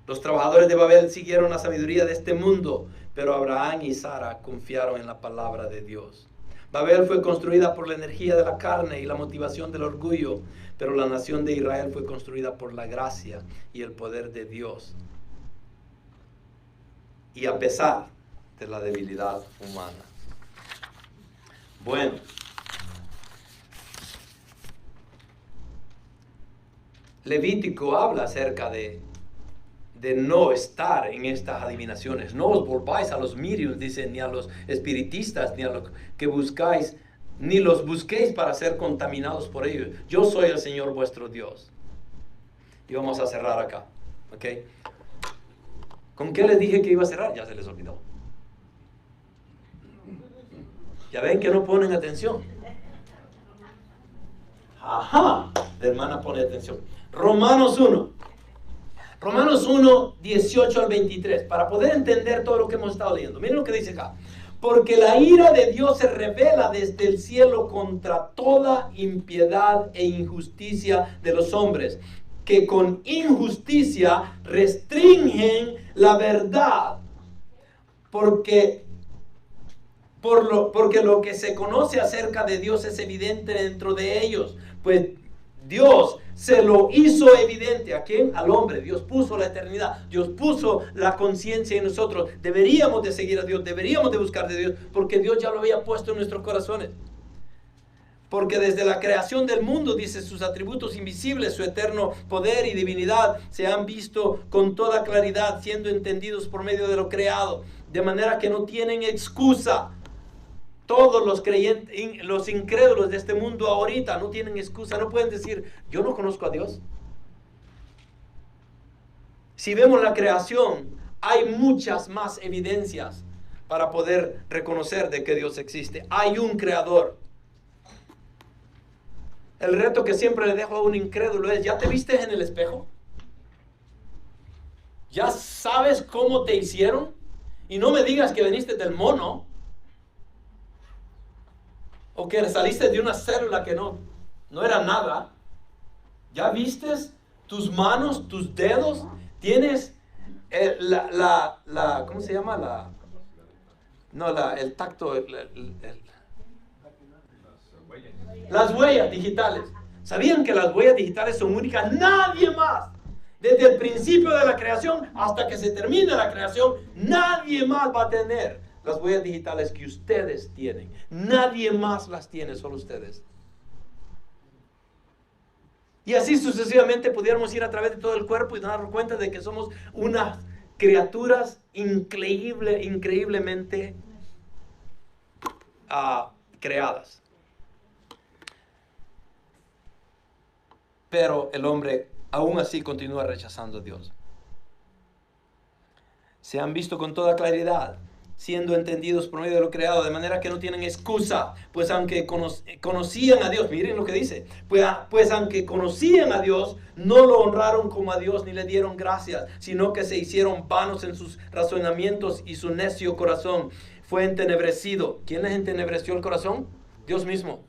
Los trabajadores de Babel siguieron la sabiduría de este mundo, pero Abraham y Sara confiaron en la palabra de Dios. Babel fue construida por la energía de la carne y la motivación del orgullo, pero la nación de Israel fue construida por la gracia y el poder de Dios. Y a pesar de la debilidad humana. Bueno, Levítico habla acerca de no estar en estas adivinaciones. No os volváis a los mediums, dice, ni a los espiritistas, ni a los que buscáis, ni los busquéis para ser contaminados por ellos. Yo soy el Señor vuestro Dios. Y vamos a cerrar acá, ¿ok? ¿Con qué les dije que iba a cerrar? Ya se les olvidó. Ya ven que no ponen atención. Ajá, la hermana pone atención. Romanos 1. Romanos 1, 18 al 23. Para poder entender todo lo que hemos estado leyendo. Miren lo que dice acá. Porque la ira de Dios se revela desde el cielo contra toda impiedad e injusticia de los hombres, que con injusticia restringen la verdad. Porque lo que se conoce acerca de Dios es evidente dentro de ellos. Pues Dios se lo hizo evidente. ¿A quién? Al hombre. Dios puso la eternidad. Dios puso la conciencia en nosotros. Deberíamos de seguir a Dios. Deberíamos de buscar de Dios. Porque Dios ya lo había puesto en nuestros corazones. Porque desde la creación del mundo, dice, sus atributos invisibles, su eterno poder y divinidad se han visto con toda claridad, siendo entendidos por medio de lo creado. De manera que no tienen excusa. Todos los creyentes, los incrédulos de este mundo ahorita no tienen excusa, no pueden decir, yo no conozco a Dios. Si vemos la creación, hay muchas más evidencias para poder reconocer de que Dios existe. Hay un creador. El reto que siempre le dejo a un incrédulo es, ¿ya te viste en el espejo? ¿Ya sabes cómo te hicieron? Y no me digas que viniste del mono. O que saliste de una célula que no era nada. ¿Ya vistes tus manos, tus dedos? Tienes ¿cómo se llama? El tacto. Las huellas digitales. ¿Sabían que las huellas digitales son únicas? Nadie más. Desde el principio de la creación hasta que se termine la creación, nadie más va a tener las huellas digitales que ustedes tienen. Nadie más las tiene, solo ustedes. Y así sucesivamente pudiéramos ir a través de todo el cuerpo y darnos cuenta de que somos unas criaturas increíblemente creadas. Pero el hombre aún así continúa rechazando a Dios. Se han visto con toda claridad, siendo entendidos por medio de lo creado, de manera que no tienen excusa, pues aunque conocían a Dios, miren lo que dice, pues aunque conocían a Dios, no lo honraron como a Dios ni le dieron gracias, sino que se hicieron vanos en sus razonamientos y su necio corazón fue entenebrecido. ¿Quién les entenebreció el corazón? Dios mismo.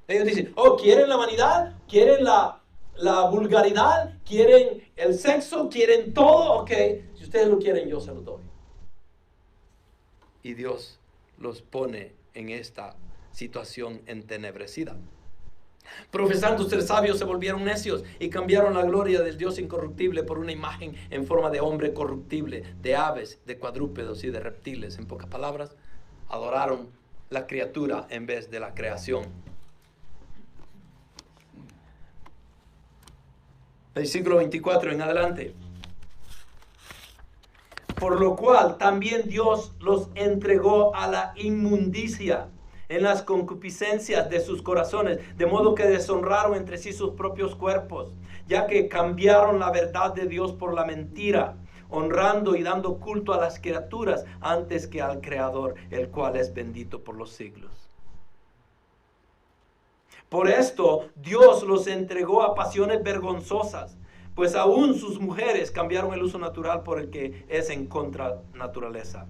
Ellos dicen, ¿quieren la vanidad? ¿Quieren la vulgaridad? ¿Quieren el sexo? ¿Quieren todo? Ok, si ustedes lo quieren, yo se lo doy. Y Dios los pone en esta situación entenebrecida. Profesando ser sabios, se volvieron necios y cambiaron la gloria del Dios incorruptible por una imagen en forma de hombre corruptible, de aves, de cuadrúpedos y de reptiles. En pocas palabras, adoraron la criatura en vez de la creación. Versículo 24 en adelante. Por lo cual también Dios los entregó a la inmundicia en las concupiscencias de sus corazones, de modo que deshonraron entre sí sus propios cuerpos, ya que cambiaron la verdad de Dios por la mentira, honrando y dando culto a las criaturas antes que al Creador, el cual es bendito por los siglos. Por esto Dios los entregó a pasiones vergonzosas, pues aún sus mujeres cambiaron el uso natural por el que es en contra naturaleza.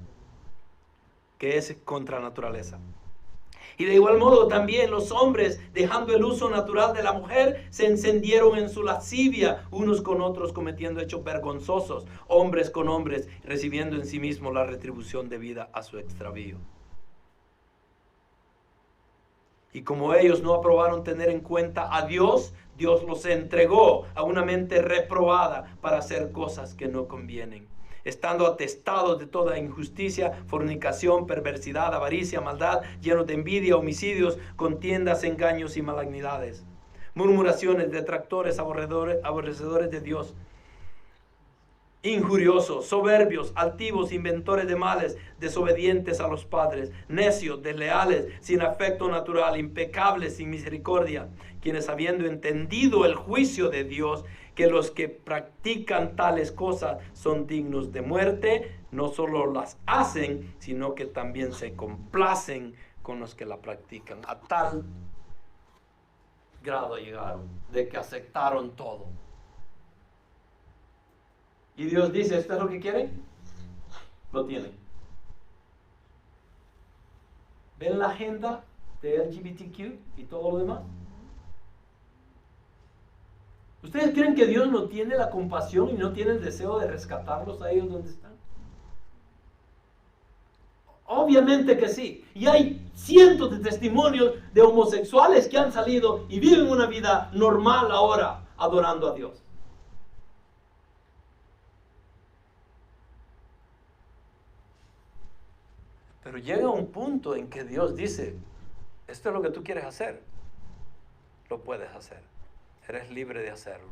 Y de igual modo también los hombres, dejando el uso natural de la mujer, se encendieron en su lascivia unos con otros, cometiendo hechos vergonzosos, hombres con hombres, recibiendo en sí mismos la retribución debida a su extravío. Y como ellos no aprobaron tener en cuenta a Dios, Dios los entregó a una mente reprobada para hacer cosas que no convienen, estando atestados de toda injusticia, fornicación, perversidad, avaricia, maldad, llenos de envidia, homicidios, contiendas, engaños y malignidades, murmuraciones, detractores, aborrecedores de Dios, injuriosos, soberbios, altivos, inventores de males, desobedientes a los padres, necios, desleales, sin afecto natural, impecables, sin misericordia, quienes habiendo entendido el juicio de Dios, que los que practican tales cosas son dignos de muerte, no solo las hacen, sino que también se complacen con los que la practican. A tal grado llegaron de que aceptaron todo. Y Dios dice, ¿esto es lo que quieren? Lo tienen. ¿Ven la agenda de LGBTQ y todo lo demás? ¿Ustedes creen que Dios no tiene la compasión y no tiene el deseo de rescatarlos a ellos donde están? Obviamente que sí. Y hay cientos de testimonios de homosexuales que han salido y viven una vida normal ahora, adorando a Dios. Pero llega un punto en que Dios dice, esto es lo que tú quieres hacer, lo puedes hacer, eres libre de hacerlo.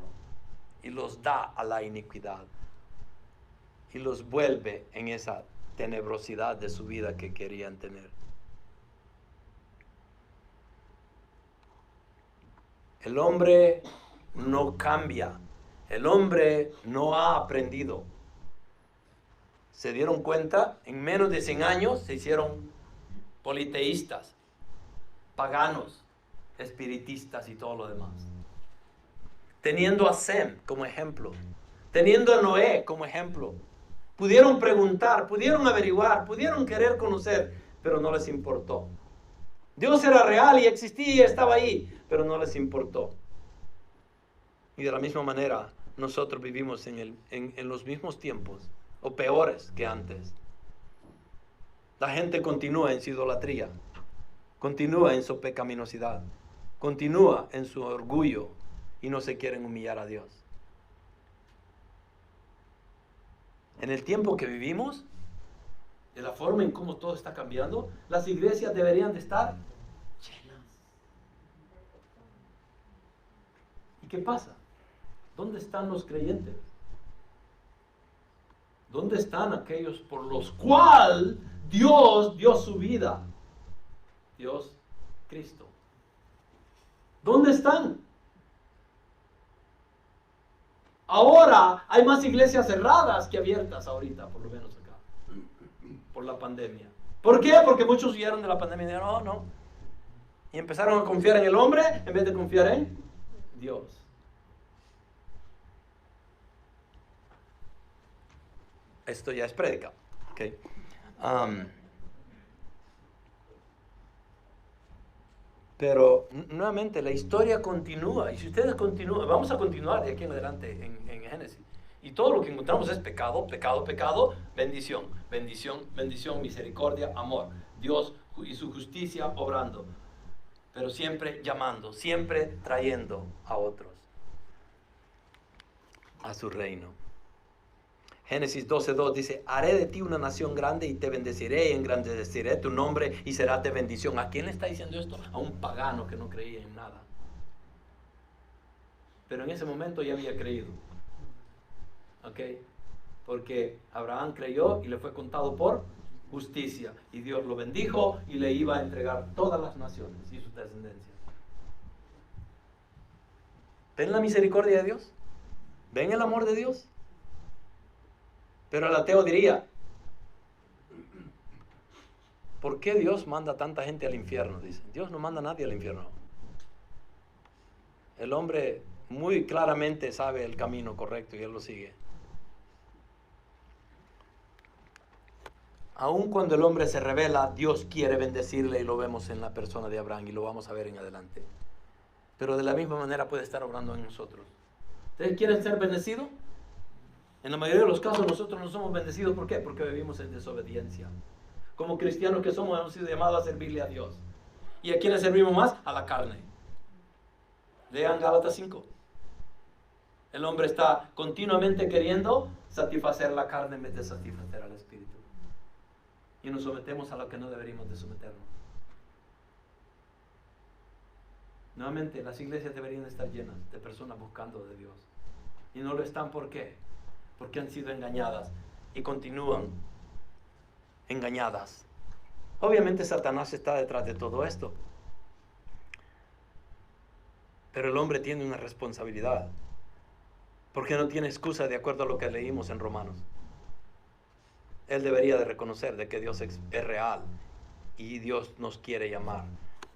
Y los da a la iniquidad y los vuelve en esa tenebrosidad de su vida que querían tener. El hombre no cambia, el hombre no ha aprendido. Se dieron cuenta, en menos de 100 años se hicieron politeístas, paganos, espiritistas y todo lo demás. Teniendo a Sem como ejemplo, teniendo a Noé como ejemplo, pudieron preguntar, pudieron averiguar, pudieron querer conocer, pero no les importó. Dios era real y existía y estaba ahí, pero no les importó. Y de la misma manera, nosotros vivimos en los mismos tiempos, o peores que antes. La gente continúa en su idolatría, continúa en su pecaminosidad, continúa en su orgullo y no se quieren humillar a Dios. En el tiempo que vivimos, de la forma en cómo todo está cambiando, las iglesias deberían de estar llenas. ¿Y qué pasa? ¿Dónde están los creyentes? ¿Dónde están aquellos por los cuales Dios dio su vida? Dios, Cristo. ¿Dónde están? Ahora hay más iglesias cerradas que abiertas ahorita, por lo menos acá, por la pandemia. ¿Por qué? Porque muchos huyeron de la pandemia y dijeron, no. Y empezaron a confiar en el hombre en vez de confiar en Dios. Esto ya es prédica. Okay. Pero nuevamente la historia continúa. Y si ustedes continúan, vamos a continuar de aquí en adelante en Génesis. Y todo lo que encontramos es pecado, pecado, pecado, bendición, bendición, bendición, misericordia, amor. Dios y su justicia obrando. Pero siempre llamando, siempre trayendo a otros a su reino. Génesis 12:2 dice, haré de ti una nación grande y te bendeciré y engrandeceré tu nombre y serás de bendición. ¿A quién le está diciendo esto? A un pagano que no creía en nada. Pero en ese momento ya había creído. ¿Ok? Porque Abraham creyó y le fue contado por justicia. Y Dios lo bendijo y le iba a entregar todas las naciones y su descendencia. ¿Ven la misericordia de Dios? ¿Ven el amor de Dios? Pero el ateo diría, ¿por qué Dios manda tanta gente al infierno? Dice, Dios no manda a nadie al infierno. El hombre muy claramente sabe el camino correcto y él lo sigue. Aun cuando el hombre se revela, Dios quiere bendecirle y lo vemos en la persona de Abraham y lo vamos a ver en adelante. Pero de la misma manera puede estar obrando en nosotros. ¿Ustedes quieren ser bendecidos? En la mayoría de los casos nosotros no somos bendecidos. ¿Por qué? Porque vivimos en desobediencia. Como cristianos que somos, hemos sido llamados a servirle a Dios. ¿Y a quiénes servimos más? A la carne. Lean Gálatas 5. El hombre está continuamente queriendo satisfacer la carne en vez de satisfacer al Espíritu. Y nos sometemos a lo que no deberíamos de someternos. Nuevamente, las iglesias deberían estar llenas de personas buscando de Dios. Y no lo están, ¿por qué? Porque han sido engañadas y continúan engañadas. Obviamente Satanás está detrás de todo esto. Pero el hombre tiene una responsabilidad. Porque no tiene excusa de acuerdo a lo que leímos en Romanos. Él debería de reconocer de que Dios es real y Dios nos quiere llamar.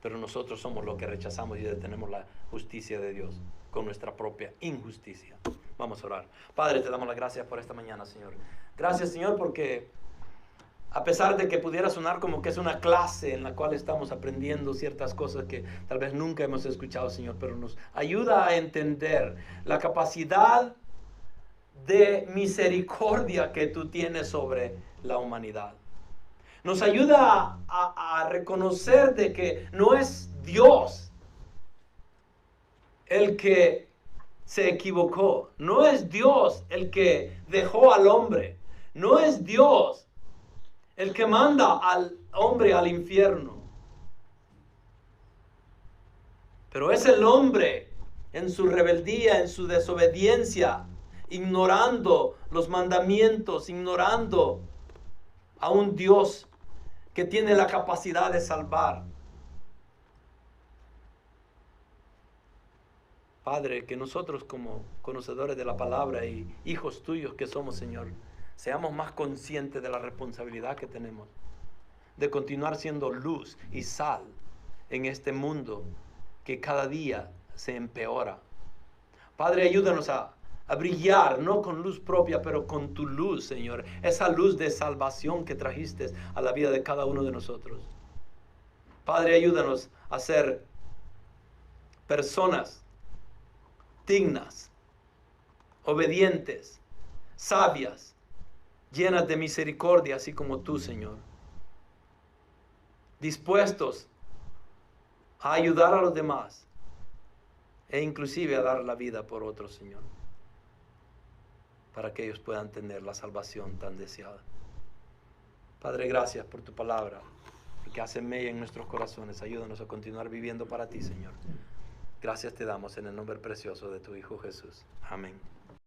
Pero nosotros somos los que rechazamos y detenemos la justicia de Dios con nuestra propia injusticia. Vamos a orar. Padre, te damos las gracias por esta mañana, Señor. Gracias, Señor, porque a pesar de que pudiera sonar como que es una clase en la cual estamos aprendiendo ciertas cosas que tal vez nunca hemos escuchado, Señor, pero nos ayuda a entender la capacidad de misericordia que tú tienes sobre la humanidad. Nos ayuda a reconocer de que no es Dios el que se equivocó, no es Dios el que dejó al hombre, no es Dios el que manda al hombre al infierno, pero es el hombre en su rebeldía, en su desobediencia, ignorando los mandamientos, ignorando a un Dios que tiene la capacidad de salvar. Padre, que nosotros como conocedores de la palabra y hijos tuyos que somos, Señor, seamos más conscientes de la responsabilidad que tenemos de continuar siendo luz y sal en este mundo que cada día se empeora. Padre, ayúdanos a brillar, no con luz propia, pero con tu luz, Señor. Esa luz de salvación que trajiste a la vida de cada uno de nosotros. Padre, ayúdanos a ser personas dignas, obedientes, sabias, llenas de misericordia, así como tú, Señor. Dispuestos a ayudar a los demás e inclusive a dar la vida por otros, Señor, para que ellos puedan tener la salvación tan deseada. Padre, gracias por tu palabra, porque hace mella en nuestros corazones. Ayúdanos a continuar viviendo para ti, Señor. Gracias te damos en el nombre precioso de tu Hijo Jesús. Amén.